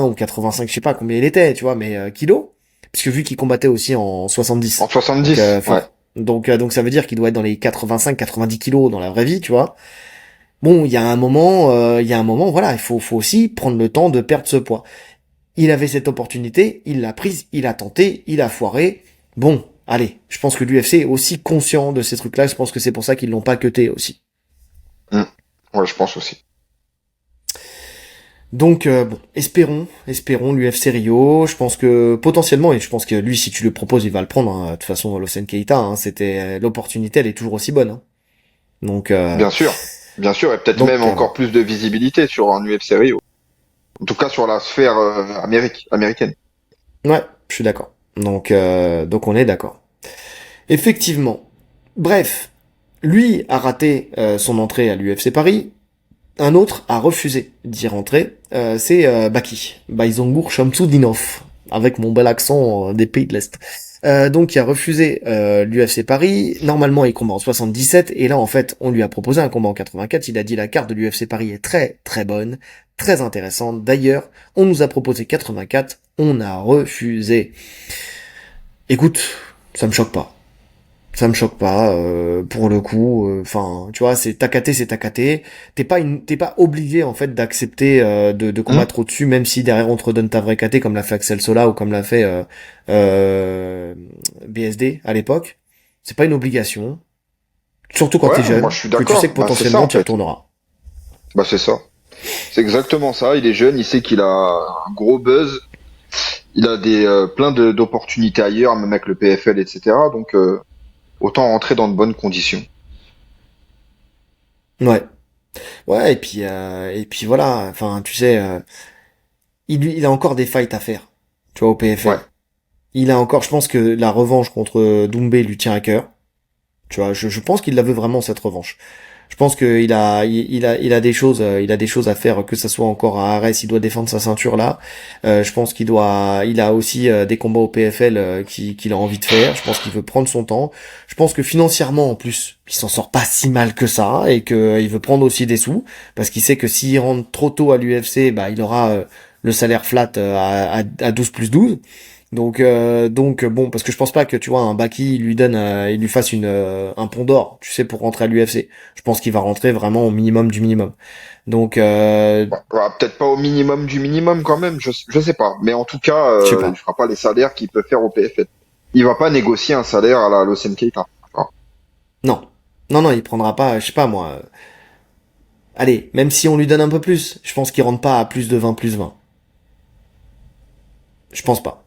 ou 85, je sais pas combien il était, tu vois, mais kilos, puisque vu qu'il combattait aussi en 70. En 70, donc ça veut dire qu'il doit être dans les 85-90 kilos dans la vraie vie, tu vois. bon, il y a un moment, voilà, il faut aussi prendre le temps de perdre ce poids. Il avait cette opportunité, il l'a prise, il a tenté, il a foiré. Bon, allez, je pense que l'UFC est aussi conscient de ces trucs-là, je pense que c'est pour ça qu'ils l'ont pas cuté aussi. Hmm. Ouais, je pense aussi. Donc bon, espérons l'UFC Rio. Je pense que potentiellement, et je pense que lui, si tu le proposes, il va le prendre. Hein. De toute façon, Lawson Keita, hein, c'était l'opportunité, elle est toujours aussi bonne. Hein. Donc Bien sûr. Bien sûr, et peut-être même donc encore plus de visibilité sur un UFC Rio. En tout cas, sur la sphère américaine. ouais, je suis d'accord. Donc on est d'accord. Effectivement. Bref, lui a raté son entrée à l'UFC Paris. Un autre a refusé d'y rentrer. C'est Baki, Baizongour Shamsudinov, avec mon bel accent des pays de l'Est. Donc il a refusé l'UFC Paris. Normalement il combat en 77 et là en fait on lui a proposé un combat en 84. Il a dit la carte de l'UFC Paris est très très bonne, très intéressante. D'ailleurs on nous a proposé 84, on a refusé. Écoute, ça me choque pas. Ça me choque pas, pour le coup. Enfin, tu vois, c'est Takaté, c'est Takaté. T'es pas obligé en fait d'accepter de Hmm. combattre au-dessus, même si derrière on te redonne ta vraie KT comme l'a fait Axel Sola ou comme l'a fait euh, BSD à l'époque. C'est pas une obligation, surtout quand Ouais, t'es moi jeune, je suis que tu sais que d'accord. Bah c'est ça potentiellement en tu y fait. retourneras. Bah c'est ça. C'est exactement ça. Il est jeune, il sait qu'il a un gros buzz. Il a des d'opportunités ailleurs, même avec le PFL, etc. Donc autant rentrer dans de bonnes conditions. Ouais, ouais, et puis voilà. Enfin, tu sais, il a encore des fights à faire, tu vois, au Ouais. PFL. Il a encore, je pense que la revanche contre Doumbé lui tient à cœur. Tu vois, je pense qu'il la veut vraiment cette revanche. Je pense qu'il a il a des choses à faire, que ça soit encore à Arès, il doit défendre sa ceinture là. Je pense il a aussi des combats au PFL qu'il a envie de faire. Je pense qu'il veut prendre son temps. Je pense que financièrement en plus, il s'en sort pas si mal que ça et que il veut prendre aussi des sous parce qu'il sait que s'il rentre trop tôt à l'UFC, bah il aura le salaire flat à 12 plus 12. Donc bon, parce que je pense pas que tu vois un Baki il lui fasse un pont d'or, tu sais, pour rentrer à l'UFC. Je pense qu'il va rentrer vraiment au minimum du minimum. Donc Bah, peut-être pas au minimum du minimum quand même, je sais pas. Mais en tout cas, je sais il pas. fera pas les salaires qu'il peut faire au PFL. Il va pas négocier un salaire à la Lawson Keita. Ah, Non, non, il prendra pas, je sais pas moi. Allez, même si on lui donne un peu plus, je pense qu'il rentre pas à plus de 20 plus 20. Je pense pas.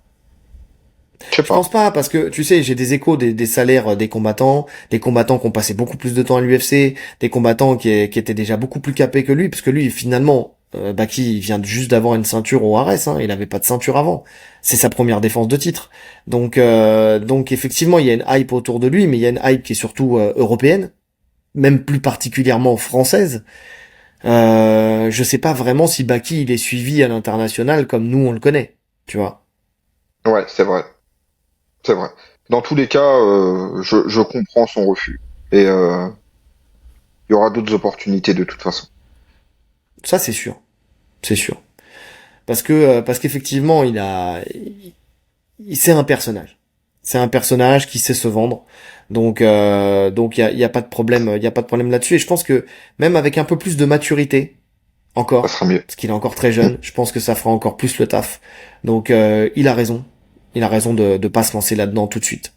je sais Je pense pas. pas parce que tu sais, j'ai des échos des salaires des combattants qui ont passé beaucoup plus de temps à l'UFC, des combattants qui étaient déjà beaucoup plus capés que lui, parce que lui finalement, Baki il vient juste d'avoir une ceinture au Ares, hein, il avait pas de ceinture avant. C'est sa première défense de titre. Donc effectivement, il y a une hype autour de lui, mais il y a une hype qui est surtout européenne, même plus particulièrement française. Je sais pas vraiment si Baki il est suivi à l'international comme nous on le connaît, tu vois. Ouais, c'est vrai. C'est vrai. Dans tous les cas, je comprends son refus. Et il y aura d'autres opportunités de toute façon. Ça c'est sûr, c'est sûr. Parce qu'effectivement c'est un personnage. C'est un personnage qui sait se vendre. Donc il y a pas de problème, il y a pas de problème là-dessus. Et je pense que même avec un peu plus de maturité, Ça encore, sera mieux. parce qu'il est encore très Hmm. jeune, je pense que ça fera encore plus le taf. Donc il a raison. Il a raison de pas se lancer là-dedans tout de suite.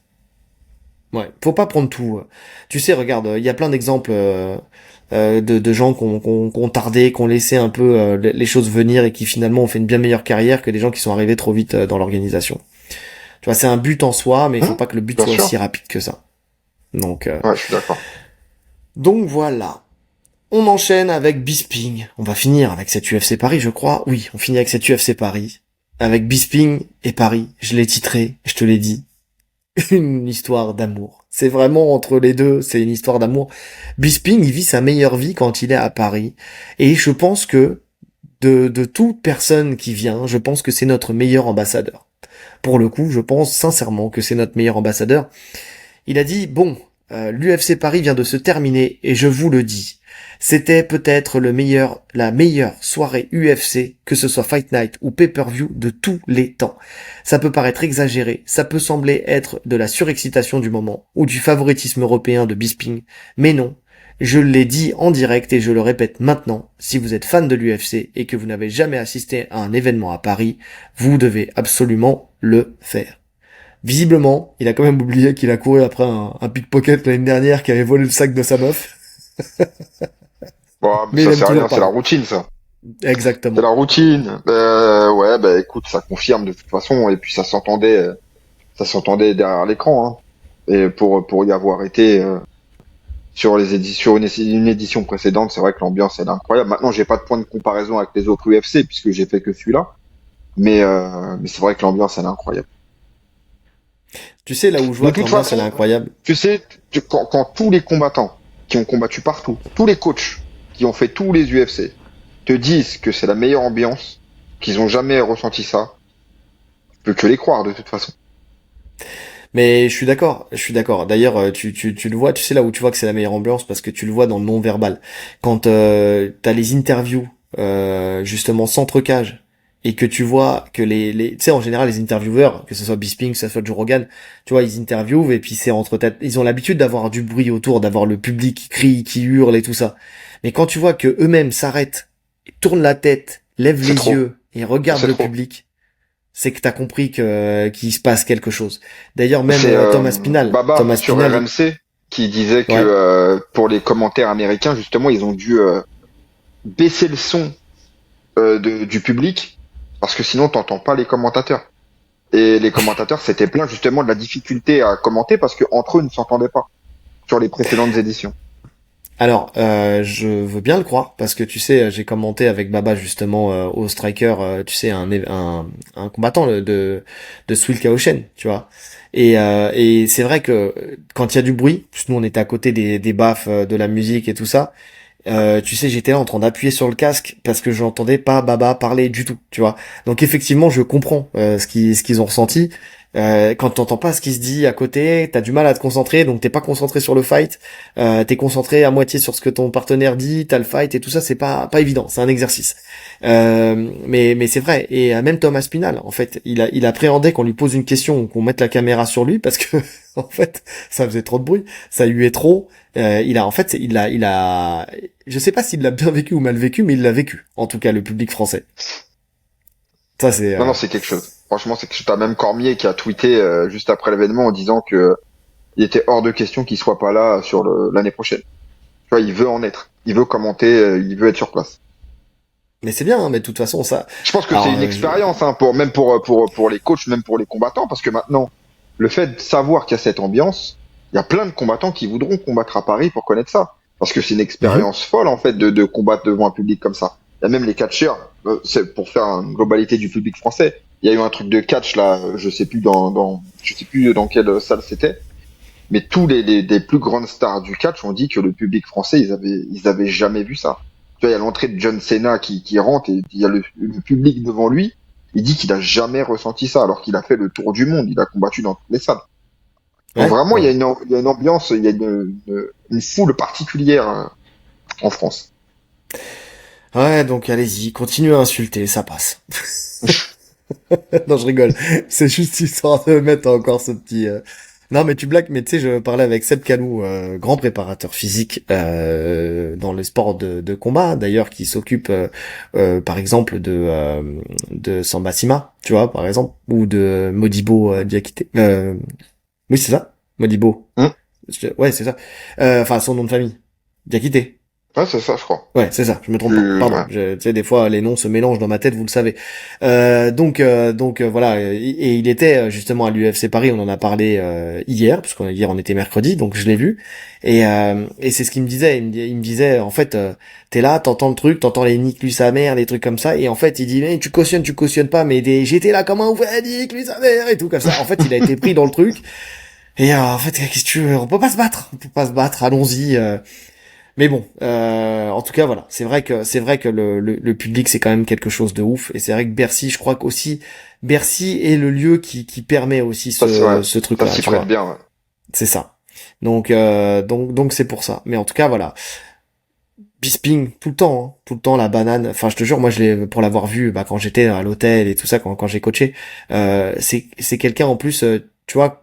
Ouais, faut pas prendre tout. Tu sais, regarde, il y a plein d'exemples de gens qui ont tardé, qui ont laissé un peu les choses venir et qui finalement ont fait une bien meilleure carrière que des gens qui sont arrivés trop vite dans l'organisation. Tu vois, c'est un but en soi, mais il faut Hmm. pas que le but Bien soit sûr. aussi rapide que ça. Donc, euh, Ouais, je suis d'accord. donc voilà. On enchaîne avec Bisping. On va finir avec cette UFC Paris, je crois. Oui, on finit avec cette UFC Paris. Avec Bisping et Paris. Je l'ai titré, je te l'ai dit. Une histoire d'amour. C'est vraiment entre les deux, c'est une histoire d'amour. Bisping, il vit sa meilleure vie quand il est à Paris. Et je pense que de toute personne qui vient, je pense que c'est notre meilleur ambassadeur. Pour le coup, je pense sincèrement que c'est notre meilleur ambassadeur. Il a dit, bon, l'UFC Paris vient de se terminer et je vous le dis, c'était peut-être la meilleure soirée UFC, que ce soit Fight Night ou Pay-Per-View de tous les temps. Ça peut paraître exagéré, ça peut sembler être de la surexcitation du moment ou du favoritisme européen de Bisping, mais non. Je l'ai dit en direct et je le répète maintenant, si vous êtes fan de l'UFC et que vous n'avez jamais assisté à un événement à Paris, vous devez absolument le faire. Visiblement, il a quand même oublié qu'il a couru après un pickpocket l'année dernière qui avait volé le sac de sa meuf. Bon, mais Mais il ça aime c'est toujours rien, c'est la pas. routine ça. C'est Exactement. la routine. Ouais, bah écoute, ça confirme de toute façon, et puis ça s'entendait derrière l'écran, hein. Et pour y avoir été sur les éditions, une édition précédente, c'est vrai que l'ambiance elle est incroyable. Maintenant, j'ai pas de point de comparaison avec les autres UFC puisque j'ai fait que celui-là, mais c'est vrai que l'ambiance elle est incroyable. Tu sais, là où je De vois que toute l'ambiance elle est façon, incroyable. tu sais, quand tous les combattants qui ont combattu partout, tous les coachs qui ont fait tous les UFC te disent que c'est la meilleure ambiance, qu'ils ont jamais ressenti ça, tu peux que les croire de toute façon. Mais je suis d'accord. D'ailleurs, tu le vois, tu sais là où tu vois que c'est la meilleure ambiance parce que tu le vois dans le non-verbal. Quand t'as les interviews, justement sans trucage, et que tu vois que tu sais en général les intervieweurs, que ce soit Bisping, que ce soit Joe Rogan, tu vois ils interviewent et puis c'est entre têtes. Ils ont l'habitude d'avoir du bruit autour, d'avoir le public qui crie, qui hurle et tout ça. Mais quand tu vois que eux-mêmes s'arrêtent, tournent la tête, lèvent C'est les trop, yeux et regardent c'est le trop. public, c'est que t'as compris que qu'il se passe quelque chose. D'ailleurs, même C'est Baba Thomas sur Spinal, RMC qui disait que ouais. pour les commentaires américains, justement, ils ont dû baisser le son du public parce que sinon t'entends pas les commentateurs. Et les commentateurs s'étaient plaints justement de la difficulté à commenter parce que entre eux ils ne s'entendaient pas sur les précédentes éditions. Alors, je veux bien le croire parce que tu sais, j'ai commenté avec Baba justement au Striker, tu sais, un combattant de Swil Kaoshen, tu vois. Et c'est vrai que quand il y a du bruit, parce que nous on était à côté des baffes, de la musique et tout ça. Tu sais, j'étais là en train d'appuyer sur le casque parce que j'entendais pas Baba parler du tout, tu vois. Donc effectivement, je comprends ce qu'ils ont ressenti. Quand t'entends pas ce qui se dit à côté, t'as du mal à te concentrer, donc t'es pas concentré sur le fight, t'es concentré à moitié sur ce que ton partenaire dit, t'as le fight et tout ça, c'est pas évident, c'est un exercice. Mais c'est vrai. Et même Thomas Spinal, en fait, il appréhendait qu'on lui pose une question ou qu'on mette la caméra sur lui parce que en fait, ça faisait trop de bruit, ça huait trop. En fait, je sais pas s'il l'a bien vécu ou mal vécu, mais il l'a vécu. En tout cas, le public français. Ça, c'est, Non, non, c'est quelque chose. Franchement, c'est que t'as même Cormier qui a tweeté juste après l'événement en disant que il était hors de question qu'il soit pas là sur l'année prochaine. Tu vois, il veut en être. Il veut commenter, il veut être sur place. mais c'est bien, hein, mais de toute façon, ça, Je pense que c'est alors, une expérience, hein, même pour les coachs, même pour les combattants, parce que maintenant, le fait de savoir qu'il y a cette ambiance, il y a plein de combattants qui voudront combattre à Paris pour connaître ça. Parce que c'est une mhm. expérience folle, en fait, de combattre devant un public comme ça. Il y a même les catcheurs, c'est pour faire une globalité du public français. Il y a eu un truc de catch, là, je sais plus dans quelle salle c'était, mais tous les plus grandes stars du catch ont dit que le public français, ils avaient jamais vu ça. Tu vois, il y a l'entrée de John Cena qui rentre et il y a le public devant lui. Il dit qu'il a jamais ressenti ça alors qu'il a fait le tour du monde. Il a combattu dans toutes les salles. Donc Ouais, vraiment, ouais. il y a une ambiance, il y a une foule particulière en France. Ouais, donc allez-y, continuez à insulter, ça passe. Non, je rigole. C'est juste histoire de mettre encore ce petit. Non, mais tu blagues. Mais tu sais, je parlais avec Seb Kanou, grand préparateur physique dans les sports de combat, d'ailleurs, qui s'occupe, par exemple, de Samba Sima, tu vois, par exemple, ou de Modibo Diakité. Oui, c'est ça, Modibo. Hum. Ouais, c'est ça. Enfin, son nom de famille, Diakité. Ouais, c'est ça, je crois. Ouais, c'est ça, je me trompe pas. Pardon. Ouais. Tu sais, des fois, les noms se mélangent dans ma tête, vous le savez. Voilà. Et il était justement à l'UFC Paris, on en a parlé hier, parce qu'on hier on était mercredi, donc je l'ai vu. Et c'est ce qu'il me disait. Il me disait, en fait, t'es là, t'entends le truc, t'entends les nique lui sa mère, des trucs comme ça. Et en fait, il dit, mais tu cautionnes pas, mais j'étais là comme un ouf, nique lui sa mère, et tout comme ça. En fait, il a été pris dans le truc. Et en fait, qu'est-ce que tu veux? On peut pas se battre. On peut pas se battre, allons-y. Mais bon, en tout cas voilà, c'est vrai que le public c'est quand même quelque chose de ouf et c'est vrai que Bercy, je crois qu'aussi Bercy est le lieu qui permet aussi Ça, c'est vrai. ce truc Ça là, s'y tu prête vois. bien, ouais. C'est ça. Donc c'est pour ça. Mais en tout cas voilà, Bisping tout le temps la banane. Enfin je te jure, moi je l'ai pour l'avoir vu bah, quand j'étais à l'hôtel et tout ça quand j'ai coaché, c'est quelqu'un en plus, tu vois.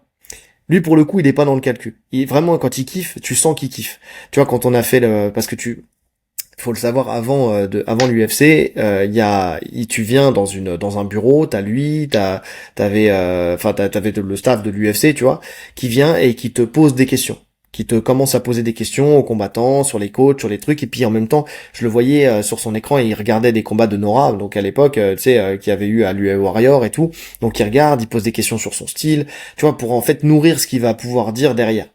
Lui, pour le coup, il est pas dans le calcul. Vraiment, quand il kiffe, tu sens qu'il kiffe. Tu vois, quand on a fait parce que faut le savoir avant l'UFC, tu viens dans un bureau, t'avais le staff de l'UFC, tu vois, qui vient et qui te pose des questions, qui te commence à poser des questions aux combattants, sur les coachs, sur les trucs, et puis en même temps, je le voyais sur son écran et il regardait des combats de Nora, donc à l'époque, tu sais, qui avait eu à l'UE Warrior et tout, donc il regarde, il pose des questions sur son style, tu vois, pour en fait nourrir ce qu'il va pouvoir dire derrière.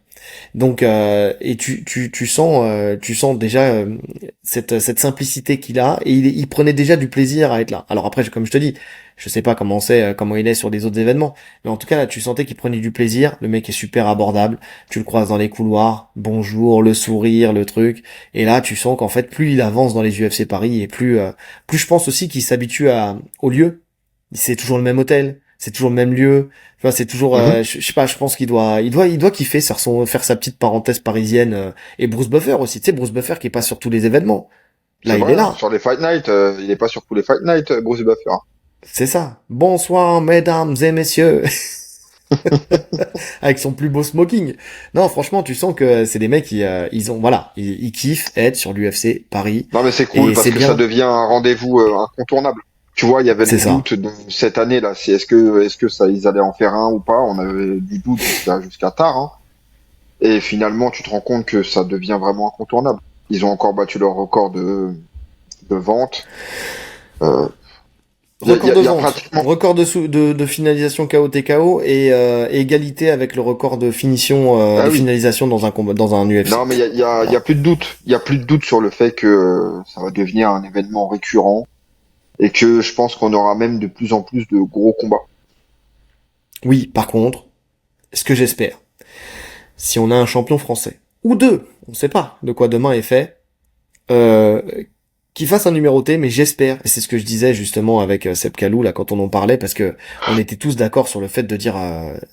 Donc et tu sens déjà cette simplicité qu'il a et il prenait déjà du plaisir à être là. Alors après comme je te dis, je sais pas comment il est sur les autres événements, mais en tout cas là tu sentais qu'il prenait du plaisir. Le mec est super abordable, tu le croises dans les couloirs, bonjour, le sourire, le truc. Et là tu sens qu'en fait plus il avance dans les UFC Paris et plus je pense aussi qu'il s'habitue au lieu. C'est toujours le même hôtel, c'est toujours le même lieu. Tu vois, c'est toujours, Mhm. je sais pas, je pense qu'il doit kiffer faire sa petite parenthèse parisienne. Et Bruce Buffer aussi, tu sais, Bruce Buffer qui est pas sur tous les événements. C'est Là, il vrai, est hein, là. sur les Fight Night, il est pas sur tous les Fight Night, Bruce Buffer. C'est ça. Bonsoir, mesdames et messieurs. Avec son plus beau smoking. Non, franchement, tu sens que c'est des mecs ils kiffent être sur l'UFC Paris. Non mais c'est cool Et parce c'est que ça bien. devient un rendez-vous incontournable. Tu vois, il y avait C'est le ça. doute de cette année là, c'est est-ce que ça ils allaient en faire un ou pas. On avait du doute jusqu'à tard, hein. Et finalement, tu te rends compte que ça devient vraiment incontournable. Ils ont encore battu leur record de vente. Euh, Record de y a vente, pratiquement. record de finalisation KO TKO et égalité avec le record de finition Ah de oui. finalisation dans un combat dans un Non, UFC. mais il y a plus de doute. Il y a plus de doute sur le fait que ça va devenir un événement récurrent et que je pense qu'on aura même de plus en plus de gros combats. Oui, par contre, ce que j'espère, si on a un champion français ou deux, on sait pas de quoi demain est fait, euh, qu'il fasse un numéroté, mais j'espère, et c'est ce que je disais justement avec Seb Kalou là quand on en parlait, parce que on était tous d'accord sur le fait de dire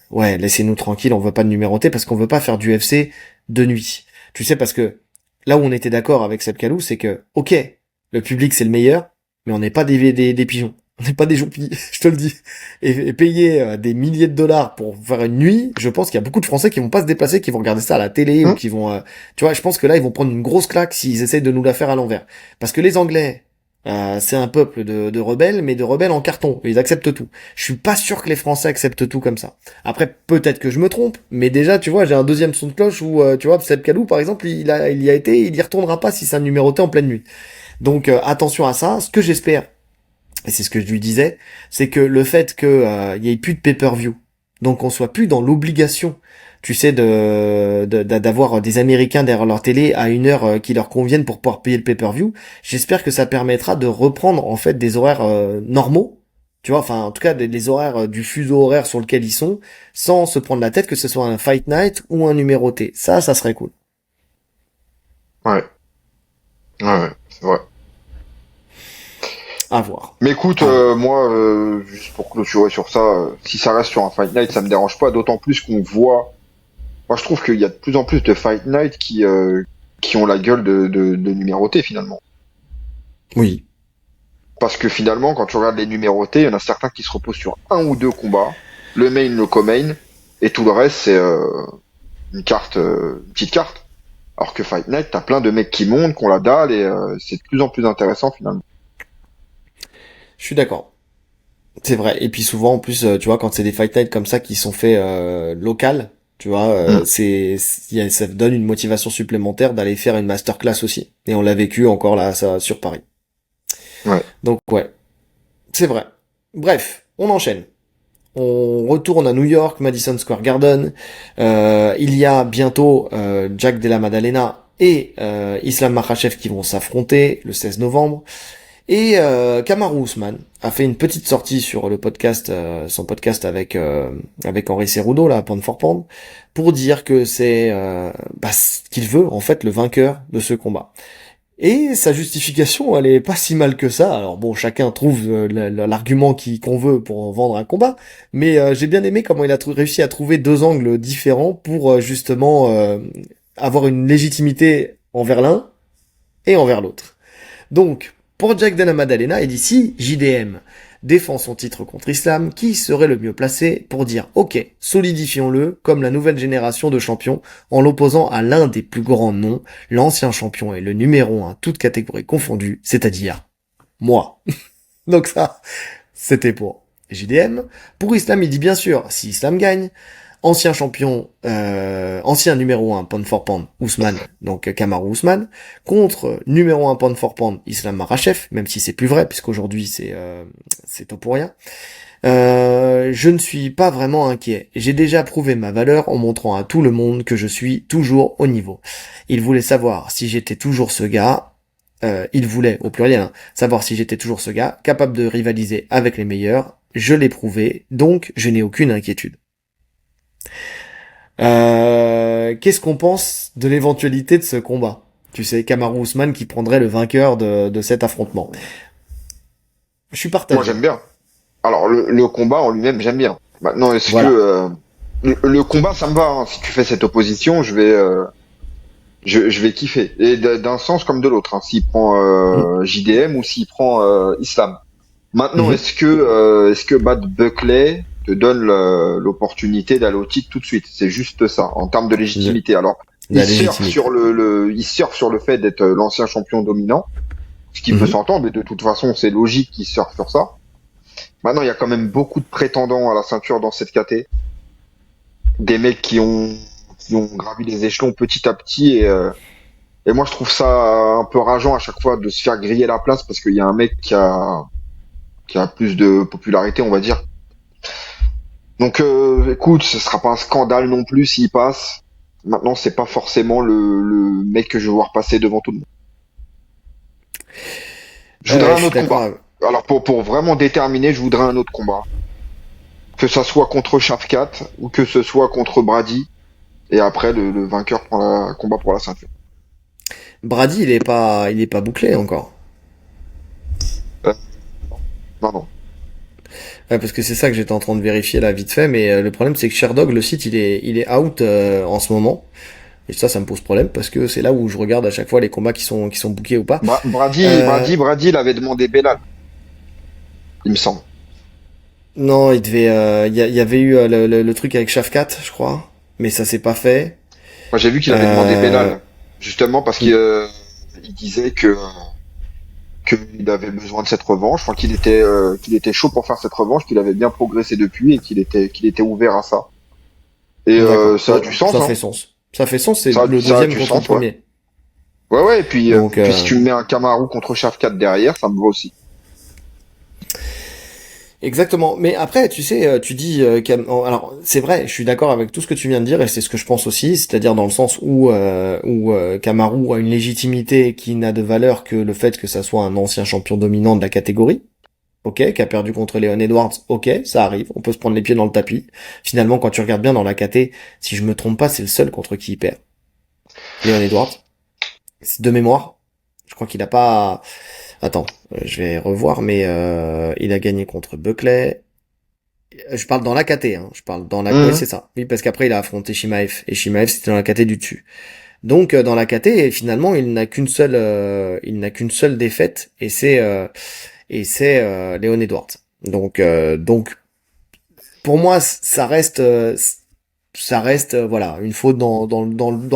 ouais laissez-nous tranquille, on veut pas de numéroté parce qu'on veut pas faire du UFC de nuit. Tu sais parce que là où on était d'accord avec Seb Kalou, c'est que ok le public c'est le meilleur, mais on n'est pas des pigeons. On n'est pas des jonquilles, je te le dis. Et payer des milliers de dollars pour faire une nuit, je pense qu'il y a beaucoup de Français qui vont pas se déplacer, qui vont regarder ça à la télé ou Hum, qui vont, tu vois, je pense que là ils vont prendre une grosse claque s'ils essayent de nous la faire à l'envers. Parce que les Anglais, c'est un peuple de rebelles, mais de rebelles en carton. Ils acceptent tout. Je suis pas sûr que les Français acceptent tout comme ça. Après, peut-être que je me trompe, mais déjà, tu vois, j'ai un deuxième son de cloche où, tu vois, Seb Kalou, par exemple, il y a été, il y retournera pas si c'est un numéroté en pleine nuit. Donc, attention à ça. Ce que j'espère, et c'est ce que je lui disais, c'est que le fait que il y ait plus de pay-per-view, donc on soit plus dans l'obligation, tu sais, d'avoir des Américains derrière leur télé à une heure qui leur convienne pour pouvoir payer le pay-per-view. J'espère que ça permettra de reprendre en fait des horaires normaux, tu vois, enfin en tout cas des horaires du fuseau horaire sur lequel ils sont, sans se prendre la tête que ce soit un fight night ou un numéroté. Ça serait cool. ouais, ouais, c'est vrai. À voir. Mais écoute, À voir. moi, juste pour clôturer sur ça, si ça reste sur un Fight Night, ça me dérange pas, d'autant plus qu'on voit. Moi, je trouve qu'il y a de plus en plus de Fight Night qui ont la gueule de numérotés finalement. Oui. Parce que finalement, quand tu regardes les numérotés, il y en a certains qui se reposent sur un ou deux combats, le main, le co-main, et tout le reste, c'est une petite carte. Alors que Fight Night, t'as plein de mecs qui montent, qui ont la dalle, et c'est de plus en plus intéressant finalement. Je suis d'accord. C'est vrai. Et puis souvent, en plus, tu vois, quand c'est des fight nights comme ça qui sont faits local, tu vois, Hmm. ça donne une motivation supplémentaire d'aller faire une masterclass aussi. Et on l'a vécu encore là, ça, sur Paris. Ouais. Donc ouais, c'est vrai. Bref, on enchaîne. On retourne à New York, Madison Square Garden. Il y a bientôt Jack Della Maddalena et Islam Makhachev qui vont s'affronter le 16 novembre. Et Kamaru Usman a fait une petite sortie sur le podcast, son podcast avec Henri Cerudo là, Pound for Pound, pour dire que c'est ce qu'il veut en fait le vainqueur de ce combat. Et sa justification, elle est pas si mal que ça. Alors bon, chacun trouve l'argument qu'on veut pour vendre un combat, mais j'ai bien aimé comment il a réussi à trouver deux angles différents pour justement avoir une légitimité envers l'un et envers l'autre. Donc, pour Jack Della Maddalena, il dit si JDM, défend son titre contre Islam, qui serait le mieux placé pour dire « Ok, solidifions-le comme la nouvelle génération de champions en l'opposant à l'un des plus grands noms, l'ancien champion et le numéro 1, toutes catégories confondues, c'est-à-dire moi. » Donc ça, c'était pour JDM. Pour Islam, il dit bien sûr, si Islam gagne, ancien champion, ancien numéro 1 pound for pound, Ousmane, donc Kamaru Ousmane, contre numéro 1 pound for pound, Islam Makhachev, même si c'est plus vrai, puisqu'aujourd'hui c'est tout pour rien. Je ne suis pas vraiment inquiet. J'ai déjà prouvé ma valeur en montrant à tout le monde que je suis toujours au niveau. Il voulait savoir si j'étais toujours ce gars, il voulait, au pluriel, hein, savoir si j'étais toujours ce gars, capable de rivaliser avec les meilleurs. Je l'ai prouvé, donc je n'ai aucune inquiétude. Qu'est-ce qu'on pense de l'éventualité de ce combat? Tu sais, Kamaru Ousmane qui prendrait le vainqueur de cet affrontement. Je suis partagé. Moi, j'aime bien. Alors, le combat en lui-même, j'aime bien. Maintenant, est-ce Voilà. que le combat, ça me va, hein. Si tu fais cette opposition, je vais kiffer. Et d'un sens comme de l'autre, hein. S'il prend JDM ou s'il prend Islam. Maintenant, Mhm. est-ce que Bad Buckley te donne l'opportunité d'aller au titre tout de suite? C'est juste ça, en termes de légitimité. Alors, La légitimité. il surfe sur le fait d'être l'ancien champion dominant, ce qui peut Mhm. s'entendre, mais de toute façon, c'est logique qu'il surfe sur ça. Maintenant, il y a quand même beaucoup de prétendants à la ceinture dans cette KT. Des mecs qui ont gravi les échelons petit à petit et moi, je trouve ça un peu rageant à chaque fois de se faire griller la place parce qu'il y a un mec qui a plus de popularité, on va dire. Donc, écoute, ce sera pas un scandale non plus s'il passe. Maintenant, c'est pas forcément le mec que je vais voir passer devant tout le monde. Je voudrais Je un suis autre d'accord. combat. Alors, pour vraiment déterminer, je voudrais un autre combat. Que ça soit contre Shafkat ou que ce soit contre Brady. Et après, le vainqueur prend le combat pour la ceinture. Brady, il est pas bouclé encore. Euh, non, non. Ouais, parce que c'est ça que j'étais en train de vérifier là vite fait, mais le problème c'est que Sherdog, le site, il est out en ce moment. Et ça me pose problème parce que c'est là où je regarde à chaque fois les combats qui sont bookés ou pas. Brady, il avait demandé Belal, il me semble. Non, il devait, il y avait eu le truc avec Shafkat, je crois, mais ça s'est pas fait. Moi, j'ai vu qu'il avait demandé Euh, Belal, justement parce qu'il il disait qu'il avait besoin de cette revanche, enfin qu'il était chaud pour faire cette revanche, qu'il avait bien progressé depuis et qu'il était ouvert à ça. Et d'accord. ça a Bon, du sens, ça hein. fait sens. Ça fait sens, c'est le Ça a deuxième du contre le sens, ouais. premier. Ouais, ouais. Donc, Et puis si tu me mets un Kamaru contre Shafkat derrière, ça me va aussi. exactement. Mais après, tu sais, tu dis, alors c'est vrai, je suis d'accord avec tout ce que tu viens de dire et c'est ce que je pense aussi, c'est-à-dire dans le sens où Kamaru a une légitimité qui n'a de valeur que le fait que ça soit un ancien champion dominant de la catégorie. Ok, qui a perdu contre Leon Edwards, ok, ça arrive, on peut se prendre les pieds dans le tapis. Finalement, quand tu regardes bien dans la KT, si je me trompe pas, c'est le seul contre qui il perd. Leon Edwards. C'est de mémoire. Je crois qu'il a pas... Attends, je vais revoir, mais il a gagné contre Buckley. Je parle dans la KT, hein. Je parle dans la... Ouais, Mhm. c'est ça. Oui, parce qu'après, il a affronté Shimaev. Et Shimaev, c'était dans la KT du dessus. Donc, dans la KT, finalement, il n'a qu'une seule défaite, et c'est Leon Edwards. Donc, pour moi, ça reste, voilà, une faute dans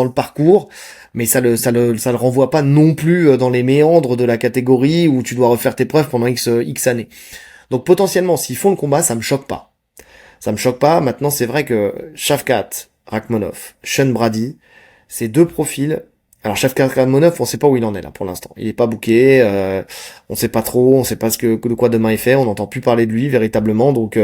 le parcours, mais ça le renvoie pas non plus dans les méandres de la catégorie où tu dois refaire tes preuves pendant X années. Donc, potentiellement, s'ils font le combat, ça me choque pas. Ça me choque pas. Maintenant, c'est vrai que Shavkat, Rakhmonov, Sean Brady, ces deux profils. Alors Shavkat Rakhmonov, on sait pas où il en est là pour l'instant. Il est pas booké, on sait pas trop, on sait pas de quoi demain est fait, on n'entend plus parler de lui véritablement. Donc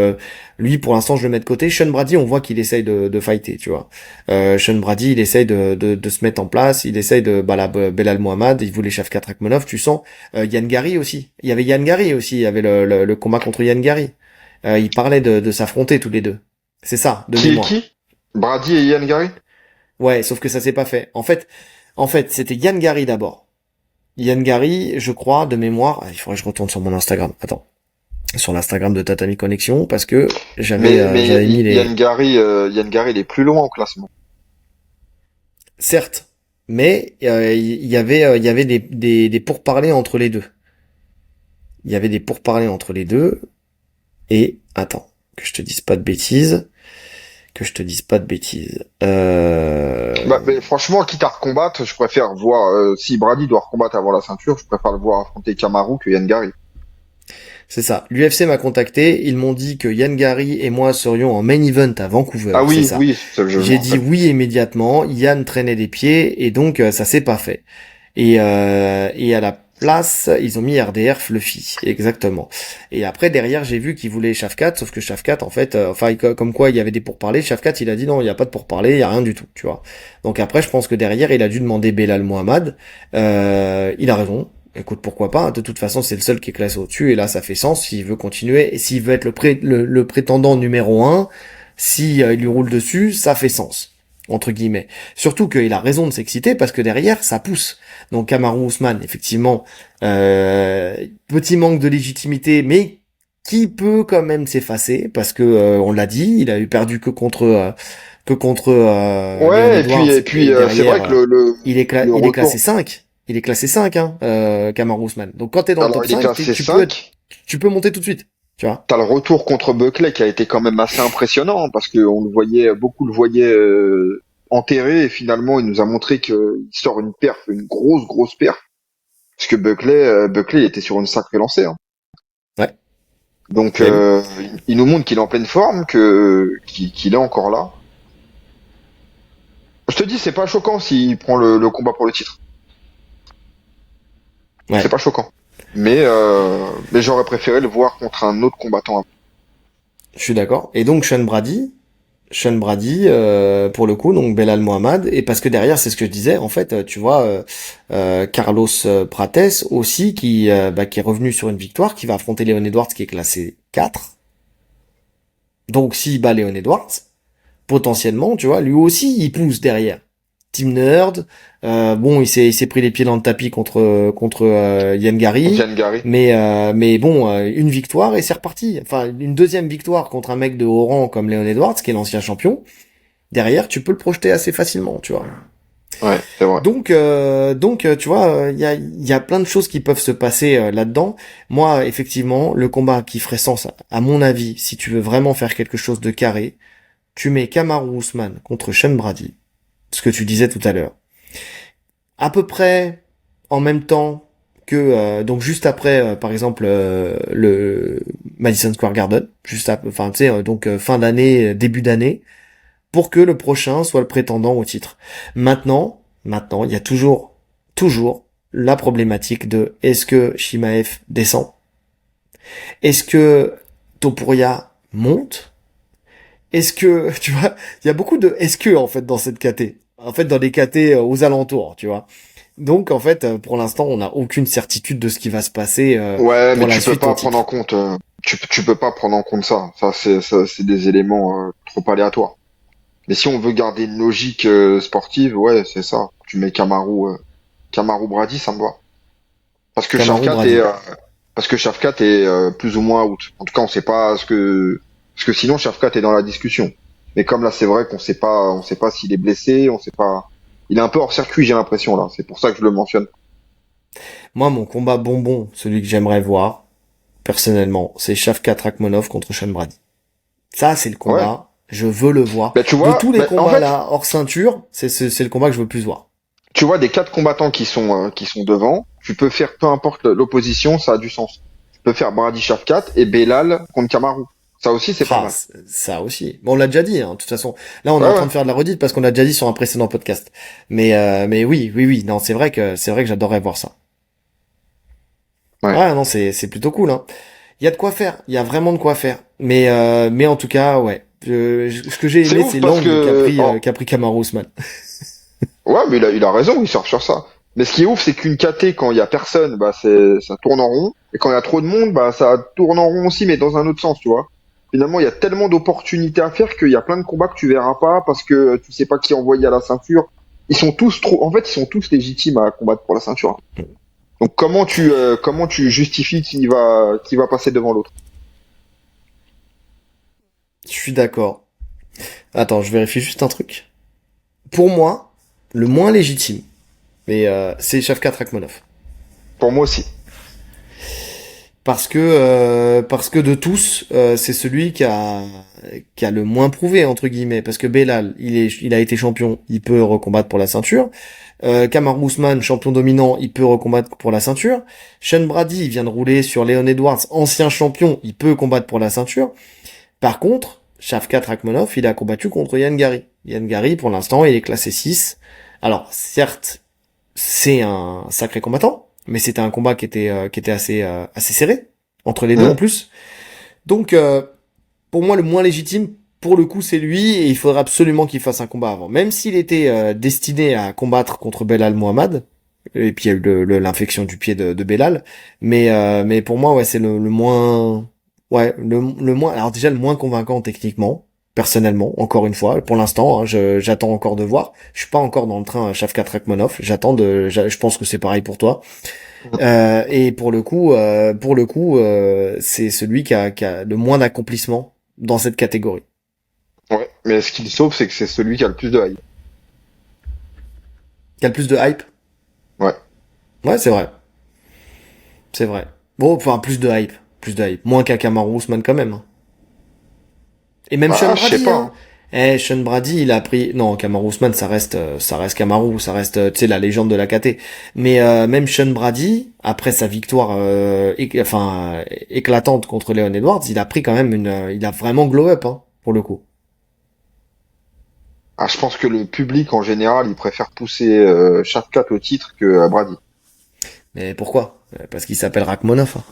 lui, pour l'instant, je le mets de côté. Sean Brady, on voit qu'il essaye de fighter, tu vois. Sean Brady, il essaye de se mettre en place, il essaye de Belal Mohamed, il voulait Shavkat Rakhmonov, tu sens. Yann Gary aussi. Il y avait Yann Gary aussi, il y avait le combat contre Yann Gary. Ils parlaient de s'affronter tous les deux. C'est ça, de Qui est mémoire. qui? Brady et Ian Gary? Ouais, sauf que ça s'est pas fait. En fait, c'était Yann Gary d'abord. Yann Gary, je crois, de mémoire. Il faudrait que je retourne sur mon Instagram. Attends. Sur l'Instagram de Tatami Connexion, parce que j'avais mis les... Ian Gary, il est plus loin au classement. Certes, mais il y avait des pourparlers entre les deux. Il y avait des pourparlers entre les deux. Et, attends, que je te dise pas de bêtises. Mais franchement, quitte à recombattre, je préfère voir, si Brady doit recombattre avant la ceinture, je préfère le voir affronter Kamaru que Yann Gary. C'est ça. L'UFC m'a contacté, ils m'ont dit que Yann Gary et moi serions en main event à Vancouver, Ah c'est oui, ça. oui, je me J'ai dit rappelle. oui immédiatement, Yann traînait des pieds, et donc ça s'est pas fait. Et à la place, ils ont mis RDR Fluffy, exactement. Et après, derrière, j'ai vu qu'ils voulaient Shafkat, sauf que Shafkat, en fait, comme quoi il y avait des pourparlers, Shafkat, il a dit non, il n'y a pas de pourparlers, il y a rien du tout, tu vois. Donc après, je pense que derrière, il a dû demander Belal Mohamed. Il a raison. Écoute, pourquoi pas. De toute façon, c'est le seul qui est classé au-dessus, et là, ça fait sens s'il veut continuer, et s'il veut être le prétendant numéro un, si il lui roule dessus, ça fait sens entre guillemets. Surtout qu'il a raison de s'exciter parce que derrière, ça pousse. Donc Kamaru Usman, effectivement, petit manque de légitimité, mais qui peut quand même s'effacer parce que on l'a dit, il a eu perdu que contre Leon Ouais, Edwards et puis et c'est vrai derrière que le il est classé retour, 5. Il est classé 5 hein, Kamaru Usman. Donc quand t'es dans le alors top il est 5, classé 5. tu peux monter tout de suite, tu vois. T'as le retour contre Buckley qui a été quand même assez impressionnant, hein, parce que beaucoup le voyaient enterré, et finalement il nous a montré qu'il sort une perf, une grosse perf, parce que Buckley il était sur une sacrée lancée, hein. Ouais. Donc Mais bon. il nous montre qu'il est en pleine forme, qu'il est encore là. Je te dis, c'est pas choquant s'il prend le combat pour le titre. C'est Ouais. pas choquant. Mais j'aurais préféré le voir contre un autre combattant. Je suis d'accord. Et donc Sean Brady, pour le coup, donc Belal Mohamed, et parce que derrière, c'est ce que je disais, en fait, tu vois, Carlos Prates aussi, qui est revenu sur une victoire, qui va affronter Leon Edwards, qui est classé 4. Donc s'il bat Leon Edwards, potentiellement, tu vois, lui aussi, il pousse derrière. Team Nerd, bon, il s'est pris les pieds dans le tapis contre Ian Gary, Yann Gary. mais bon, une victoire et c'est reparti. Enfin, une deuxième victoire contre un mec de haut rang comme Leon Edwards, qui est l'ancien champion. Derrière, tu peux le projeter assez facilement, tu vois. Ouais, c'est vrai. Donc, tu vois, il y a plein de choses qui peuvent se passer là-dedans. Moi, effectivement, le combat qui ferait sens, à mon avis, si tu veux vraiment faire quelque chose de carré, tu mets Kamaru Usman contre Sean Brady, ce que tu disais tout à l'heure. À peu près en même temps que donc juste après par exemple le Madison Square Garden, enfin tu sais donc fin d'année, début d'année, pour que le prochain soit le prétendant au titre. Maintenant, il y a toujours la problématique de est-ce que Shimaev descend? Est-ce que Topuria monte? Est-ce que, tu vois, il y a beaucoup de est-ce que, en fait, dans cette KT. En fait, dans les KT aux alentours, tu vois. Donc, en fait, pour l'instant, on n'a aucune certitude de ce qui va se passer Ouais, mais pour la tu peux suite au pas prendre en titre. compte. Tu peux pas prendre en compte ça. C'est des éléments trop aléatoires. Mais si on veut garder une logique sportive, ouais, c'est ça. Tu mets Kamaru Brady, ça me va. Parce que Kamaru Shafkat est, Brady. euh, parce que Shafkat est plus ou moins out. En tout cas, on sait pas parce que sinon Shafkat est dans la discussion. Mais comme là, c'est vrai on sait pas s'il est blessé, on sait pas. Il est un peu hors circuit, j'ai l'impression là. C'est pour ça que je le mentionne. Moi, mon combat bonbon, celui que j'aimerais voir, personnellement, c'est Shavkat Rakhmonov contre Sean Brady. Ça, c'est le Ouais. combat. Je veux le voir. Ben tu De vois, tous les ben, en combats fait, là, hors ceinture, c'est le combat que je veux plus voir. tu vois des quatre combattants qui sont devant. Tu peux faire peu importe l'opposition, ça a du sens. Tu peux faire Brady Shafkat et Belal contre Kamaru. Ça aussi, c'est pas Ah, mal. ça aussi. Bon, on l'a déjà dit, hein, de toute façon. Là, on est Ouais, en train ouais. de faire de la redite parce qu'on l'a déjà dit sur un précédent podcast. Mais oui. Non, c'est vrai que j'adorerais voir ça. Ouais. Ouais, non, c'est plutôt cool, hein. Il y a de quoi faire. Il y a vraiment de quoi faire. Mais en tout cas, ouais. Ce que j'ai C'est aimé, ouf c'est parce l'angle que qu'a pris Kamaru Usman. ouais, mais il a raison, il sort sur ça. Mais ce qui est ouf, c'est qu'une KT, quand il y a personne, bah ça tourne en rond. Et quand il y a trop de monde, bah ça tourne en rond aussi, mais dans un autre sens, tu vois. Finalement, il y a tellement d'opportunités à faire qu'il y a plein de combats que tu verras pas parce que tu sais pas qui envoyer à la ceinture. Ils sont tous trop, en fait, ils sont tous légitimes à combattre pour la ceinture. Donc comment tu justifies qui va passer devant l'autre? Je suis d'accord. Attends, je vérifie juste un truc. Pour moi, le moins légitime, c'est Shavkat Rakhmonov. Pour moi aussi. parce que de tous, c'est celui qui a le moins prouvé entre guillemets. Parce que Belal, il a été champion, il peut recombattre pour la ceinture. Kamaru Usman, champion dominant, il peut recombattre pour la ceinture. Sean Brady, il vient de rouler sur Leon Edwards, ancien champion, il peut combattre pour la ceinture. Par contre, Shavkat Rakhmonov, il a combattu contre Ian Gary. Ian Gary, pour l'instant, il est classé 6. Alors, certes, c'est un sacré combattant, mais c'était un combat qui était assez serré entre les deux en plus. Donc pour moi le moins légitime pour le coup c'est lui et il faudrait absolument qu'il fasse un combat avant. Même s'il était destiné à combattre contre Belal Mohamed et puis il y a eu l'infection du pied de Belal, mais pour moi ouais c'est le moins le moins alors déjà le moins convaincant techniquement. Personnellement, encore une fois, pour l'instant, hein, j'attends encore de voir. Je suis pas encore dans le train Shavkat Rakhmonov. Je pense que c'est pareil pour toi. Et pour le coup, c'est celui qui a le moins d'accomplissement dans cette catégorie. Ouais, mais ce qu'il sauve, c'est que c'est celui qui a le plus de hype. Qui a le plus de hype. Ouais. Ouais, c'est vrai. C'est vrai. Bon, enfin, plus de hype. Plus de hype. Moins qu'un Kamaru Usman quand même. Hein. Et même Sean Ah, je sais Brady, pas. hein. Hein. Sean Brady, il a pris, non, Kamaru Usman, ça reste Kamaru, ça reste, tu sais, la légende de la KT. Mais, même Sean Brady, après sa victoire, éclatante contre Leon Edwards, il a pris quand même il a vraiment glow up, hein, pour le coup. Ah, je pense que le public en général, il préfère pousser Shavkat au titre que Brady. Mais pourquoi? Parce qu'il s'appelle Rachmanov. Hein.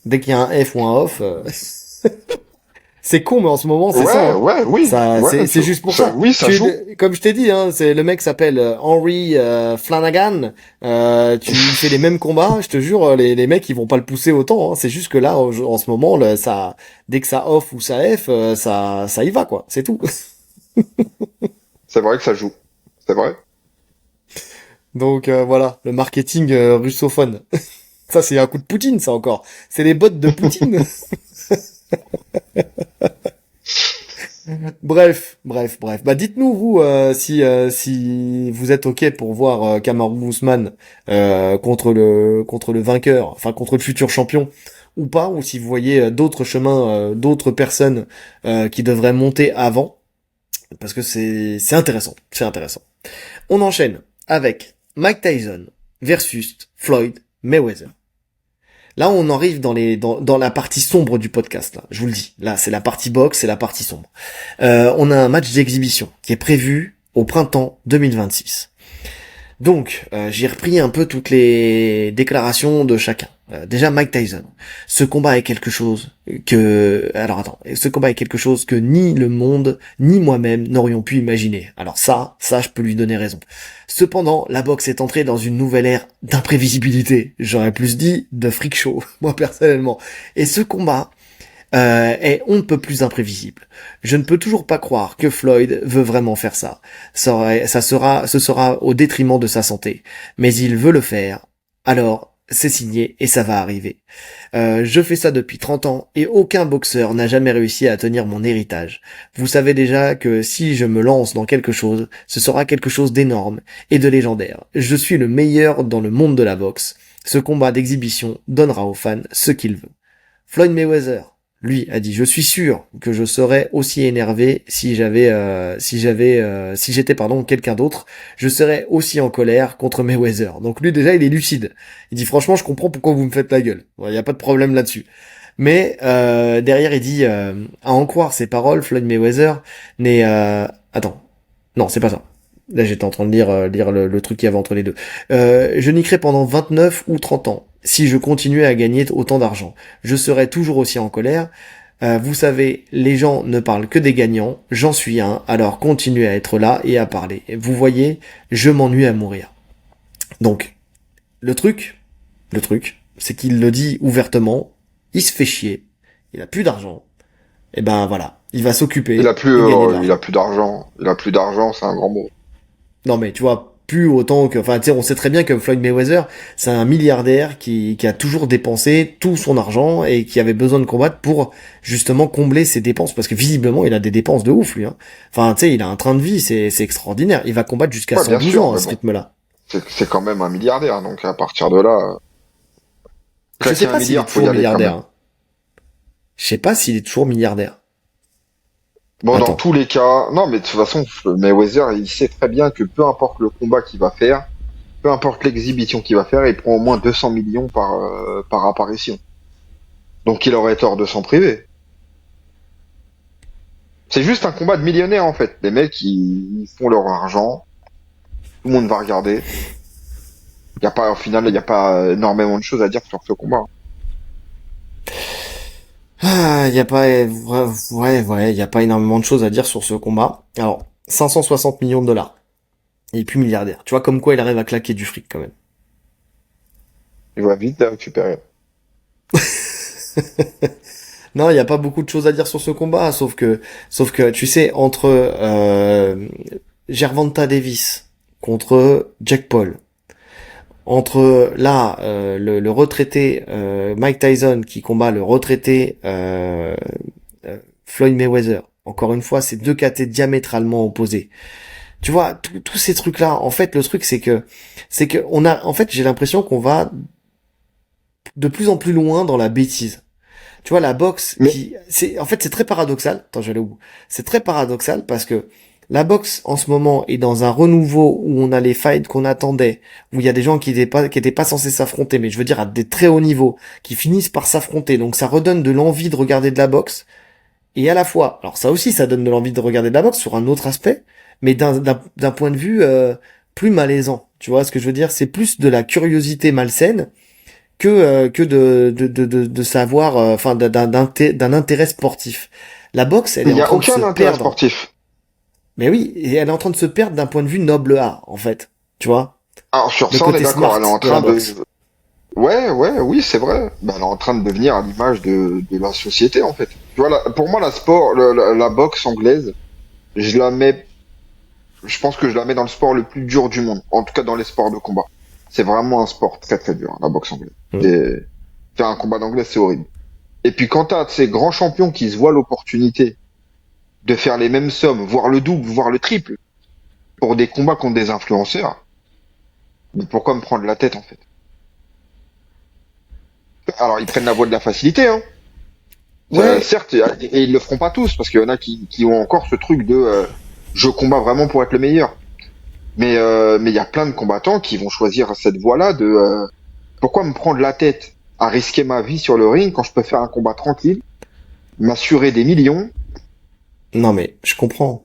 Dès qu'il y a un F ou un off, c'est con, mais en ce moment, c'est ça. Ouais, Hein. ouais, oui, Ça, ouais, c'est juste pour ça. oui, ça joue. Comme je t'ai dit, hein, c'est le mec s'appelle Henry Flanagan. Tu lui fais les mêmes combats, je te jure, les mecs ils vont pas le pousser autant. Hein. C'est juste que là, en ce moment, ça, dès que ça off ou ça F, ça y va quoi. C'est tout. C'est vrai que ça joue. C'est vrai. Donc voilà, le marketing russophone. Ça c'est un coup de Poutine, ça encore. C'est les bots de Poutine. Bref. Bah dites-nous vous si vous êtes ok pour voir Kamaru Usman contre le vainqueur, enfin contre le futur champion ou pas, ou si vous voyez d'autres chemins, d'autres personnes qui devraient monter avant, parce que c'est intéressant, c'est intéressant. On enchaîne avec Mike Tyson versus Floyd Mayweather. Là, on arrive dans la partie sombre du podcast, là. Je vous le dis. Là, c'est la partie boxe, c'est la partie sombre. On a un match d'exhibition qui est prévu au printemps 2026. Donc, j'ai repris un peu toutes les déclarations de chacun. Déjà, Mike Tyson. Ce combat est quelque chose ce combat est quelque chose que ni le monde, ni moi-même n'aurions pu imaginer. Alors ça, je peux lui donner raison. Cependant, la boxe est entrée dans une nouvelle ère d'imprévisibilité. J'aurais plus dit de freak show, moi personnellement. Et ce combat, est on ne peut plus imprévisible. Je ne peux toujours pas croire que Floyd veut vraiment faire ça. Ce sera au détriment de sa santé. Mais il veut le faire. Alors, c'est signé et ça va arriver. Je fais ça depuis 30 ans et aucun boxeur n'a jamais réussi à tenir mon héritage. Vous savez déjà que si je me lance dans quelque chose, ce sera quelque chose d'énorme et de légendaire. Je suis le meilleur dans le monde de la boxe. Ce combat d'exhibition donnera aux fans ce qu'ils veulent. Floyd Mayweather, lui, a dit, je suis sûr que je serais aussi énervé si j'étais, quelqu'un d'autre. Je serais aussi en colère contre Mayweather. Donc lui, déjà, il est lucide. Il dit, franchement, je comprends pourquoi vous me faites la gueule. Il n'y a pas de problème là-dessus. Mais, derrière, il dit, à en croire ses paroles, Floyd Mayweather n'est, attends. Non, c'est pas ça. Là, j'étais en train de lire le truc qu'il y avait entre les deux. Je niquerai pendant 29 ou 30 ans. Si je continuais à gagner autant d'argent, je serais toujours aussi en colère. Vous savez, les gens ne parlent que des gagnants. J'en suis un, alors continuez à être là et à parler. Vous voyez, je m'ennuie à mourir. Donc, le truc, c'est qu'il le dit ouvertement. Il se fait chier. Il a plus d'argent. Et ben voilà, il va s'occuper et gagner de Il a l'argent. plus d'argent. Il a plus d'argent, c'est un grand mot. Non mais tu vois, plus autant que... Enfin, tu sais, on sait très bien que Floyd Mayweather, c'est un milliardaire qui a toujours dépensé tout son argent et qui avait besoin de combattre pour justement combler ses dépenses. Parce que visiblement, il a des dépenses de ouf, lui. Hein. Enfin, tu sais, il a un train de vie, c'est extraordinaire. Il va combattre jusqu'à Ouais, bien 112 sûr, ans à mais ce bon, rythme-là. c'est quand même un milliardaire, donc à partir de là, Je sais Claquer un pas s'il est milliard, faut y toujours aller quand milliardaire, même. hein. Je sais pas s'il est toujours milliardaire. Bon, dans Attends. tous les cas, non, mais de toute façon, Mayweather, il sait très bien que peu importe le combat qu'il va faire, peu importe l'exhibition qu'il va faire, il prend au moins 200 millions par apparition. Donc il aurait tort de s'en priver. C'est juste un combat de millionnaires en fait. Les mecs, ils font leur argent, tout le monde va regarder. Il y a pas, au final, il n'y a pas énormément de choses à dire sur ce combat. Ah, y a pas, ouais, y a pas énormément de choses à dire sur ce combat. Alors, 560 millions de dollars. Il est plus milliardaire. Tu vois, comme quoi il arrive à claquer du fric quand même. Il va vite la récupérer. Non, il y a pas beaucoup de choses à dire sur ce combat, sauf que, tu sais, entre Gervonta Davis contre Jack Paul, entre là le retraité Mike Tyson qui combat le retraité Floyd Mayweather. Encore une fois, c'est deux catés diamétralement opposés. Tu vois, tous ces trucs-là, en fait, le truc c'est que en fait, j'ai l'impression qu'on va de plus en plus loin dans la bêtise. Tu vois, la boxe Mais en fait, c'est très paradoxal. Attends, j'allais au bout. C'est très paradoxal parce que la boxe, en ce moment, est dans un renouveau où on a les fights qu'on attendait, où il y a des gens qui étaient pas censés s'affronter, mais je veux dire à des très hauts niveaux, qui finissent par s'affronter. Donc ça redonne de l'envie de regarder de la boxe. Et à la fois, alors ça aussi, ça donne de l'envie de regarder de la boxe sur un autre aspect, mais d'un point de vue plus malaisant. Tu vois ce que je veux dire? C'est plus de la curiosité malsaine que de savoir, enfin d'un intérêt sportif. La boxe, elle il est n'y en a train de se aucun intérêt perdre. sportif. Mais oui, et elle est en train de se perdre d'un point de vue noble art, en fait. Tu vois? Alors sur Le ça, on est côté d'accord. smart Elle est en de la train de. boxe. Ouais, ouais, oui, c'est vrai. Ben, elle est en train de devenir à l'image de la société en fait. Tu vois, pour moi, la boxe anglaise, je la mets. Je pense que je la mets dans le sport le plus dur du monde. En tout cas, dans les sports de combat. C'est vraiment un sport très très dur, la boxe anglaise. Mm. Et faire un combat d'anglais, c'est horrible. Et puis quand t'as ces grands champions qui se voient l'opportunité de faire les mêmes sommes, voire le double, voire le triple, pour des combats contre des influenceurs, mais pourquoi me prendre la tête en fait? Alors ils prennent la voie de la facilité, hein. Ouais, Certes, et ils le feront pas tous, parce qu'il y en a qui ont encore ce truc de je combats vraiment pour être le meilleur. Mais il y a plein de combattants qui vont choisir cette voie-là de pourquoi me prendre la tête à risquer ma vie sur le ring quand je peux faire un combat tranquille, m'assurer des millions. non mais je comprends.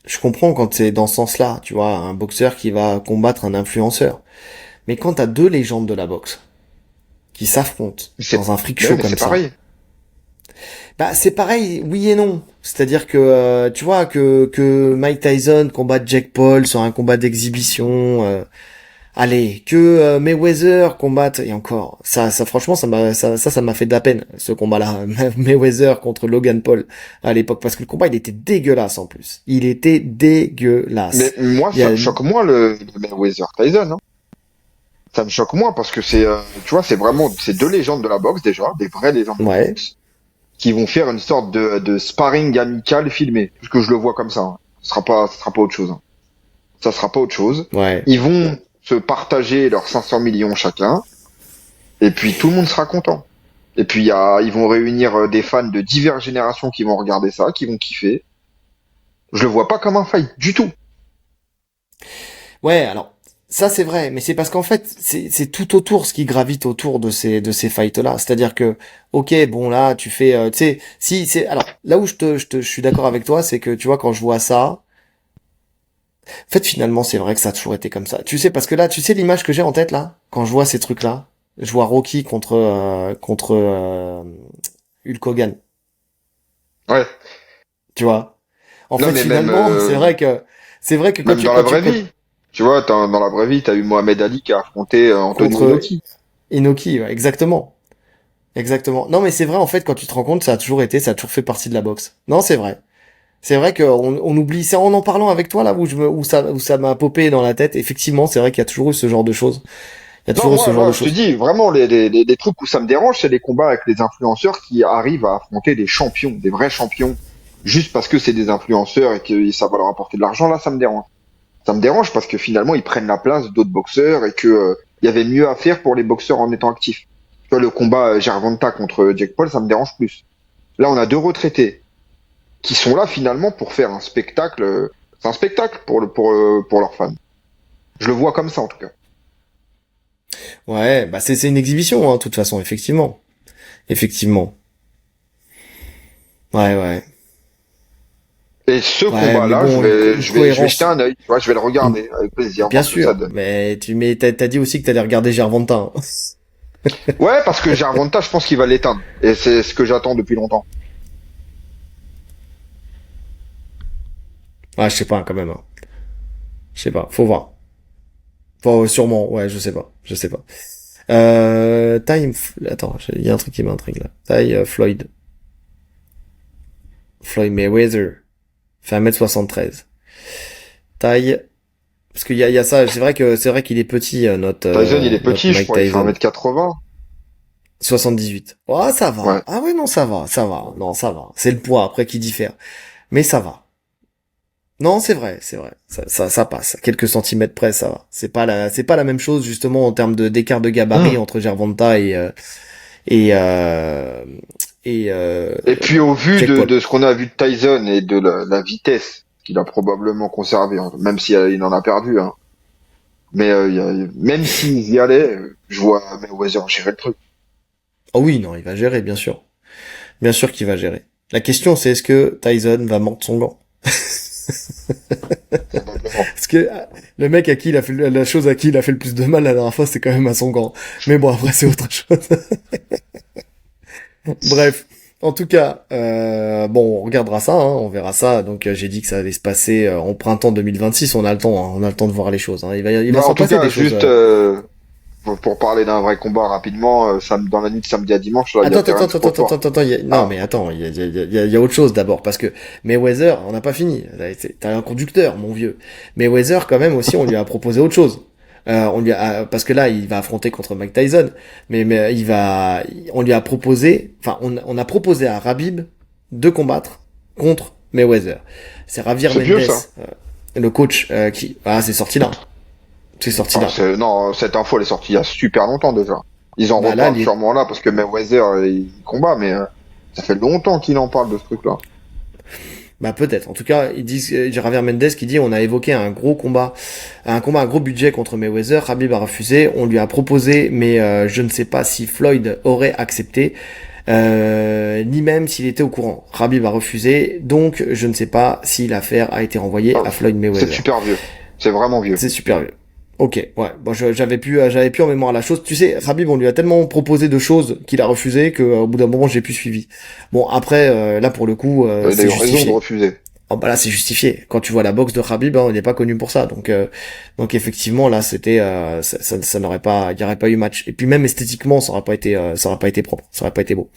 Je comprends quand c'est dans ce sens-là, tu vois, un boxeur qui va combattre un influenceur. Mais quand t'as deux légendes de la boxe qui s'affrontent C'est dans un freak ouais, show mais comme c'est ça, pareil. bah c'est pareil, oui et non. C'est-à-dire que tu vois que Mike Tyson combatte Jack Paul sur un combat d'exhibition, allez, que Mayweather combatte et encore ça franchement ça m'a fait de la peine ce combat-là, Mayweather contre Logan Paul à l'époque parce que le combat il était dégueulasse en plus. Il était Mais dégueulasse. moi, Il y ça a me choque moins le Mayweather Tyson. Hein. Ça me choque moins parce que tu vois, c'est vraiment, c'est deux légendes de la boxe déjà, des vraies légendes de la ouais, boxe, qui vont faire une sorte de sparring amical filmé, puisque je le vois comme ça. Hein. Ce sera pas autre chose. Hein. Ça sera pas autre chose. ouais. Ils vont se partager leurs 500 millions chacun, et puis tout le monde sera content. Et puis ils vont réunir des fans de diverses générations qui vont regarder ça, qui vont kiffer. Je le vois pas comme un fight du tout. Ouais, alors ça c'est vrai, mais c'est parce qu'en fait c'est tout autour ce qui gravite autour de ces fights là. C'est-à-dire que ok bon là tu fais tu sais si c'est alors là où je suis d'accord avec toi c'est que tu vois quand je vois ça, en fait finalement c'est vrai que ça a toujours été comme ça. Tu sais parce que là tu sais l'image que j'ai en tête là quand je vois ces trucs là, je vois Rocky contre Hulk Hogan, Ouais. tu vois. En Non, fait mais même, finalement c'est vrai que même dans la vraie vie. Tu vois, dans la vraie vie, t'as eu Mohamed Ali qui a affronté Antonio contre Inoki. Inoki, ouais, exactement. Exactement. Non, mais c'est vrai, en fait, quand tu te rends compte, ça a toujours fait partie de la boxe. Non, c'est vrai. C'est vrai qu'on oublie, c'est en parlant avec toi, là, où ça m'a popé dans la tête. Effectivement, c'est vrai qu'il y a toujours eu ce genre de choses. Il y a Non, toujours eu ce genre de je te choses. dis, vraiment, les trucs où ça me dérange, c'est les combats avec les influenceurs qui arrivent à affronter des champions, des vrais champions, juste parce que c'est des influenceurs et que ça va leur apporter de l'argent. Là, ça me dérange. Ça me dérange parce que finalement, ils prennent la place d'autres boxeurs et que il y avait mieux à faire pour les boxeurs en étant actifs. Tu vois, le combat Gervonta contre Jake Paul, ça me dérange plus. Là, on a deux retraités qui sont là finalement pour faire un spectacle. C'est un spectacle pour leurs fans. Je le vois comme ça en tout cas. Ouais, bah c'est une exhibition, hein, de toute façon, effectivement. Effectivement. Ouais, ouais. Et ce Ouais, mais combat-là, bon, je vais jeter un œil. Tu vois, je vais le une- regarder avec plaisir, bien voir ce que ça sûr. donne. Mais t'as dit aussi que t'allais regarder Gervonta, hein. Ouais, parce que Gervonta, je pense qu'il va l'éteindre. Et c'est ce que j'attends depuis longtemps. Ah, je sais pas, quand même, hein. Je sais pas, faut voir. Enfin, sûrement, ouais, je sais pas. Attends, il y a un truc qui m'intrigue là. Floyd Mayweather, fait 1m73. Taille, parce qu'il y a ça, c'est vrai qu'il est petit, Tyson, il est notre petit, je Mike crois, il fait Tyson. 1m80. 78. Oh, ça Ouais. va. Ah ouais, non, ça va. Non, ça va. C'est le poids après qui diffère. Mais ça va. Non, c'est vrai. Ça passe. À quelques centimètres près, ça va. C'est pas la même chose, justement, en termes d'écart de gabarit Hum. entre Gervonta et, euh, Et puis au vu Jake Paul. de ce qu'on a vu de Tyson et de la vitesse qu'il a probablement conservé, hein, même si il en a perdu, hein. Mais même s'il y allait, je vois Mayweather gérer le truc. Oh oui, non, il va gérer, bien sûr. Bien sûr qu'il va gérer. La question, c'est est-ce que Tyson va mordre son gant? Probablement. Parce que le mec à qui il a fait la chose à qui il a fait le plus de mal la dernière fois, c'est quand même à son gant. Mais bon, après c'est autre chose. Bref, en tout cas, bon, on regardera ça, hein, on verra ça. Donc j'ai dit que ça allait se passer en printemps 2026. On a le temps, hein, on a le temps de voir les choses. Hein. Il va Bah, en s'en tout passer cas, des choses. juste pour parler d'un vrai combat rapidement, dans la nuit de samedi à dimanche, là, il y a Terence Crawford. Non, Ah, mais attends, il y a autre chose d'abord, parce que Mayweather, on n'a pas fini. T'as un conducteur, mon vieux. Mayweather, quand même, aussi, on lui a proposé autre chose. Parce que là, il va affronter contre Mike Tyson, mais on lui a proposé, enfin, on a proposé à Khabib de combattre contre Mayweather. C'est Javier c'est vieux Mendes, ça. le coach, c'est sorti là. C'est sorti Ah, là. non, cette info elle est sortie il y a super longtemps déjà. Ils en Bah là, reparlent sûrement là parce que Mayweather il combat, mais ça fait longtemps qu'il en parle de ce truc-là. bah peut-être. En tout cas, ils disent, Javier Mendes qui dit, on a évoqué un combat à gros budget contre Mayweather. Khabib a refusé. On lui a proposé, mais je ne sais pas si Floyd aurait accepté, ni même s'il était au courant. Khabib a refusé, donc je ne sais pas si l'affaire a été renvoyée Ah, à Floyd c'est Mayweather. super vieux. C'est vraiment vieux. C'est super vieux. Ok, ouais. Bon, j'avais plus en mémoire la chose. Tu sais, Khabib, on lui a tellement proposé de choses qu'il a refusé que au bout d'un moment, j'ai plus suivi. Bon, après, là pour le coup, Il a c'est eu raison de justifié. refuser. Oh, bah là, c'est justifié. Quand tu vois la boxe de Khabib, hein, il n'est pas connu pour ça. Donc effectivement, là, ça n'aurait pas, il y aurait pas eu match. Et puis même esthétiquement, ça aurait pas été propre, ça aurait pas été beau.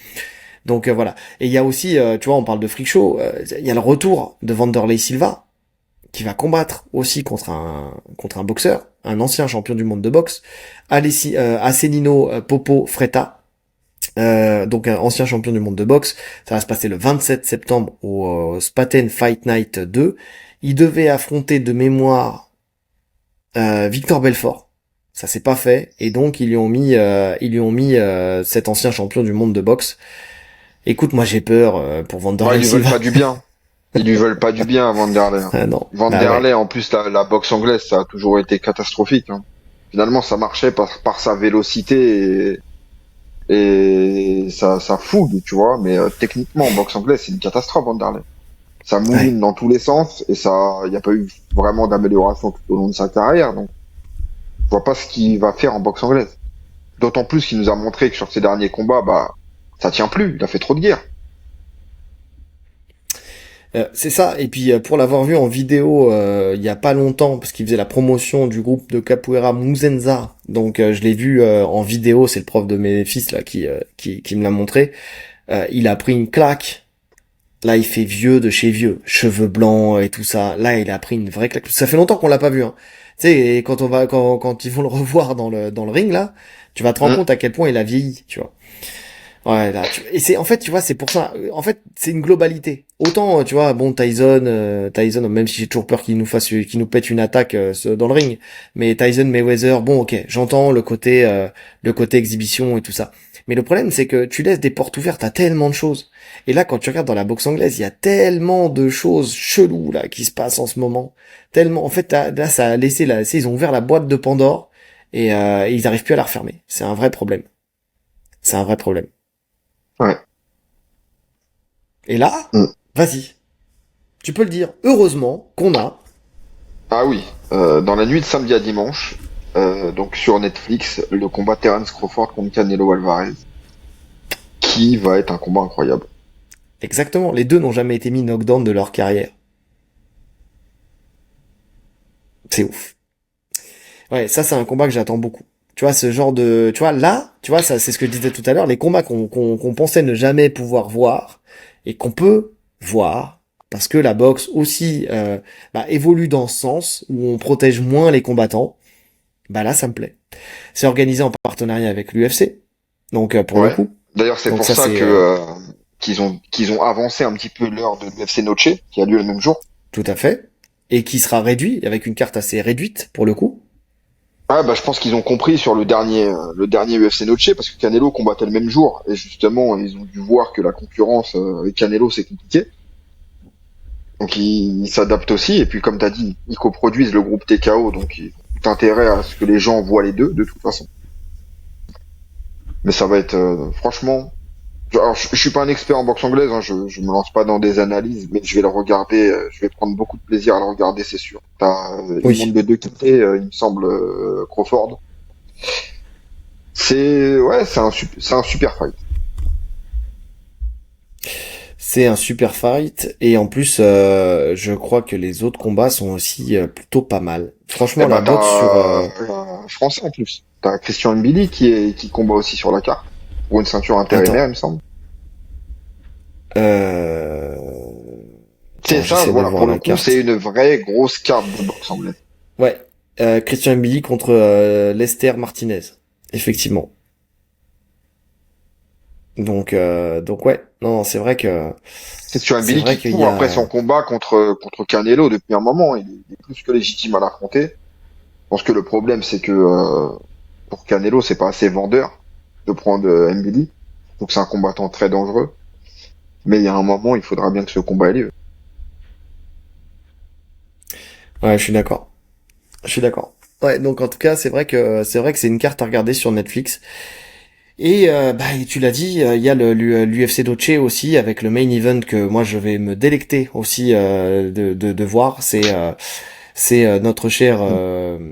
Donc voilà. Et il y a aussi, tu vois, on parle de freak show. Il y a le retour de Wanderlei Silva qui va combattre aussi contre un boxeur, un ancien champion du monde de boxe, Acelino Popo Freta. Donc un ancien champion du monde de boxe. Ça va se passer le 27 septembre au Spaten Fight Night 2. Il devait affronter de mémoire Victor Belfort. Ça s'est pas fait et donc ils lui ont mis cet ancien champion du monde de boxe. Écoute, moi j'ai peur pour Ouais, ils Wanderlei lui veulent Silva. pas du bien. Ils lui veulent pas du bien à Vanderlei. Ah non, bah ouais. Vanderlei, en plus, la boxe anglaise, ça a toujours été catastrophique, hein. Finalement, ça marchait par sa vélocité et sa fougue, tu vois. Mais techniquement, en boxe anglaise, c'est une catastrophe, Vanderlei. Ça Ouais. mouline dans tous les sens et il n'y a pas eu vraiment d'amélioration tout au long de sa carrière. Donc, je vois pas ce qu'il va faire en boxe anglaise. D'autant plus qu'il nous a montré que sur ses derniers combats, bah, ça tient plus. Il a fait trop de guerre. C'est ça, et puis pour l'avoir vu en vidéo il y a pas longtemps, parce qu'il faisait la promotion du groupe de capoeira Muzenza, donc je l'ai vu en vidéo, c'est le prof de mes fils là qui me l'a montré. Il a pris une claque, là il fait vieux de chez vieux, cheveux blancs et tout ça, là il a pris une vraie claque, ça fait longtemps qu'on l'a pas vu, hein. Tu sais, et quand ils vont le revoir dans le ring là, tu vas te rendre Hum. compte à quel point il a vieilli, tu vois. Ouais, là, et c'est en fait, tu vois, c'est pour ça. En fait, c'est une globalité. Autant, tu vois, bon, Tyson, même si j'ai toujours peur qu'il nous pète une attaque dans le ring, mais Tyson Mayweather, bon, ok, j'entends le côté exhibition et tout ça. Mais le problème, c'est que tu laisses des portes ouvertes à tellement de choses. Et là, quand tu regardes dans la boxe anglaise, il y a tellement de choses cheloues, là, qui se passent en ce moment. Tellement, en fait, là, ça a laissé, là, ils ont ouvert la boîte de Pandore, et ils arrivent plus à la refermer. C'est un vrai problème. C'est un vrai problème. Ouais. Et là, Mm. vas-y. Tu peux le dire. Heureusement qu'on a. Ah oui, dans la nuit de samedi à dimanche, donc sur Netflix, le combat Terence Crawford contre Canelo Alvarez, qui va être un combat incroyable. Exactement. Les deux n'ont jamais été mis knockdown de leur carrière. C'est ouf. Ouais, ça c'est un combat que j'attends beaucoup. Tu vois, ce genre de... Tu vois, là, tu vois, ça c'est ce que je disais tout à l'heure, les combats qu'on pensait ne jamais pouvoir voir, et qu'on peut voir, parce que la boxe aussi évolue dans ce sens, où on protège moins les combattants, bah là ça me plaît. C'est organisé en partenariat avec l'UFC, donc pour le Ouais. coup. D'ailleurs, c'est Donc pour ça ça c'est que qu'ils ont avancé un petit peu l'heure de l'UFC Noche, qui a lieu le même jour. tout à fait. Et qui sera réduit, avec une carte assez réduite, pour le coup. Ah bah je pense qu'ils ont compris sur le dernier UFC Noche parce que Canelo combattait le même jour et justement ils ont dû voir que la concurrence avec Canelo c'est compliqué. Donc ils s'adaptent aussi et puis comme t'as dit ils coproduisent le groupe TKO donc ils ont tout intérêt à ce que les gens voient les deux de toute façon. Mais ça va être franchement alors je suis pas un expert en boxe anglaise hein, je me lance pas dans des analyses mais je vais le regarder je vais prendre beaucoup de plaisir à le regarder c'est sûr. Il monte Oui. de deux côtés il me semble Crawford. C'est un super fight. C'est un super fight et en plus je crois que les autres combats sont aussi plutôt pas mal. Eh Franchement la ben boxe sur t'as un français en plus. T'as Christian Mbili qui combat aussi sur la carte pour une ceinture intérimaire attends il me semble. euh... C'est attends ça j'essaie de voilà voir pour le la coup c'est carte. une vraie grosse carte de boxe anglaise. Ouais, Christian Mbili contre Lester Martinez. Effectivement. Donc ouais, non, Christian c'est Mbili vrai qui qu'il court y après son a combat contre Canelo depuis un moment il est plus que légitime à l'affronter. Je pense que le problème c'est que pour Canelo c'est pas assez vendeur de prendre Mbili. Donc c'est un combattant très dangereux. Mais il y a un moment il faudra bien que ce combat ait lieu. ouais, je suis d'accord. Je suis d'accord. Ouais, donc en tout cas, c'est vrai que c'est une carte à regarder sur Netflix. Et tu l'as dit, il y a l'UFC Doce aussi avec le main event que moi je vais me délecter aussi de voir. C'est notre cher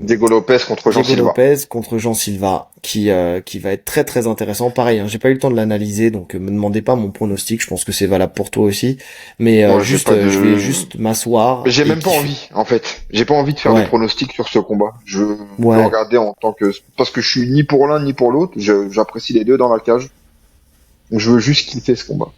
Diego Lopez contre Jean Diego Silva. Lopez contre Jean Silva qui va être très très intéressant. Pareil, hein, j'ai pas eu le temps de l'analyser, donc me demandez pas mon pronostic. Je pense que c'est valable pour toi aussi. Mais Moi, j'ai pas je vais de, juste m'asseoir j'ai et même pas kiffer. envie, en fait. J'ai pas envie de faire des Ouais, pronostics sur ce combat. Je veux le ouais, regarder en tant que, parce que je suis ni pour l'un ni pour l'autre. J'apprécie les deux dans la cage. Donc, je veux juste kiffer ce combat.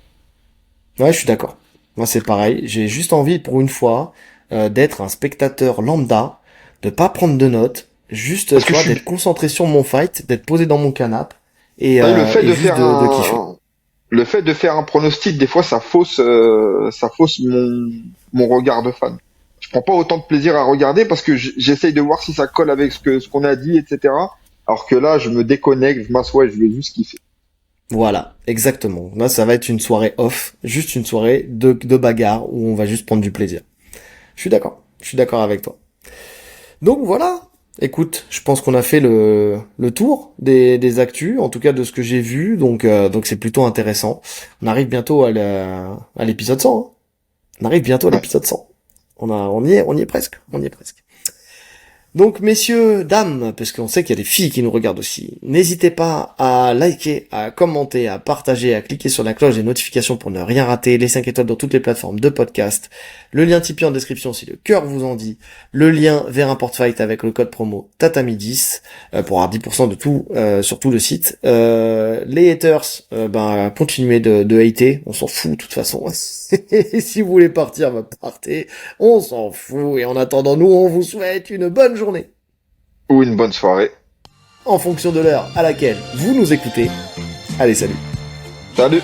ouais, je suis d'accord. Moi c'est pareil. J'ai juste envie pour une fois d'être un spectateur lambda, de pas prendre de notes, juste Parce tu que je vois suis, d'être concentré sur mon fight, d'être posé dans mon canapé t'as vu, et juste de kiffer. le fait de faire un pronostic, des fois, ça fausse mon regard de fan. Je prends pas autant de plaisir à regarder parce que j'essaye de voir si ça colle avec ce qu'on a dit, etc. Alors que là, je me déconnecte, je m'assois et je vais juste kiffer. Voilà, exactement. Là, ça va être une soirée off, juste une soirée de bagarre où on va juste prendre du plaisir. Je suis d'accord. Je suis d'accord avec toi. Donc voilà. Écoute, je pense qu'on a fait le tour des actus, en tout cas de ce que j'ai vu, donc c'est plutôt intéressant. On arrive bientôt à l'épisode 100. Hein. On arrive bientôt à Ouais. l'épisode 100. On y est presque. On y est presque. Donc messieurs, dames, parce qu'on sait qu'il y a des filles qui nous regardent aussi, n'hésitez pas à liker, à commenter, à partager, à cliquer sur la cloche des notifications pour ne rien rater, les 5 étoiles dans toutes les plateformes de podcast, le lien Tipeee en description si le cœur vous en dit, le lien vers un porte-fight avec le code promo Tatami10 pour avoir 10% de tout sur tout le site. Les haters, continuez de hater, on s'en fout de toute façon. Et si vous voulez partir, partez. On s'en fout. Et en attendant, nous, on vous souhaite une bonne journée. Ou une bonne soirée. En fonction de l'heure à laquelle vous nous écoutez. Allez, salut. Salut!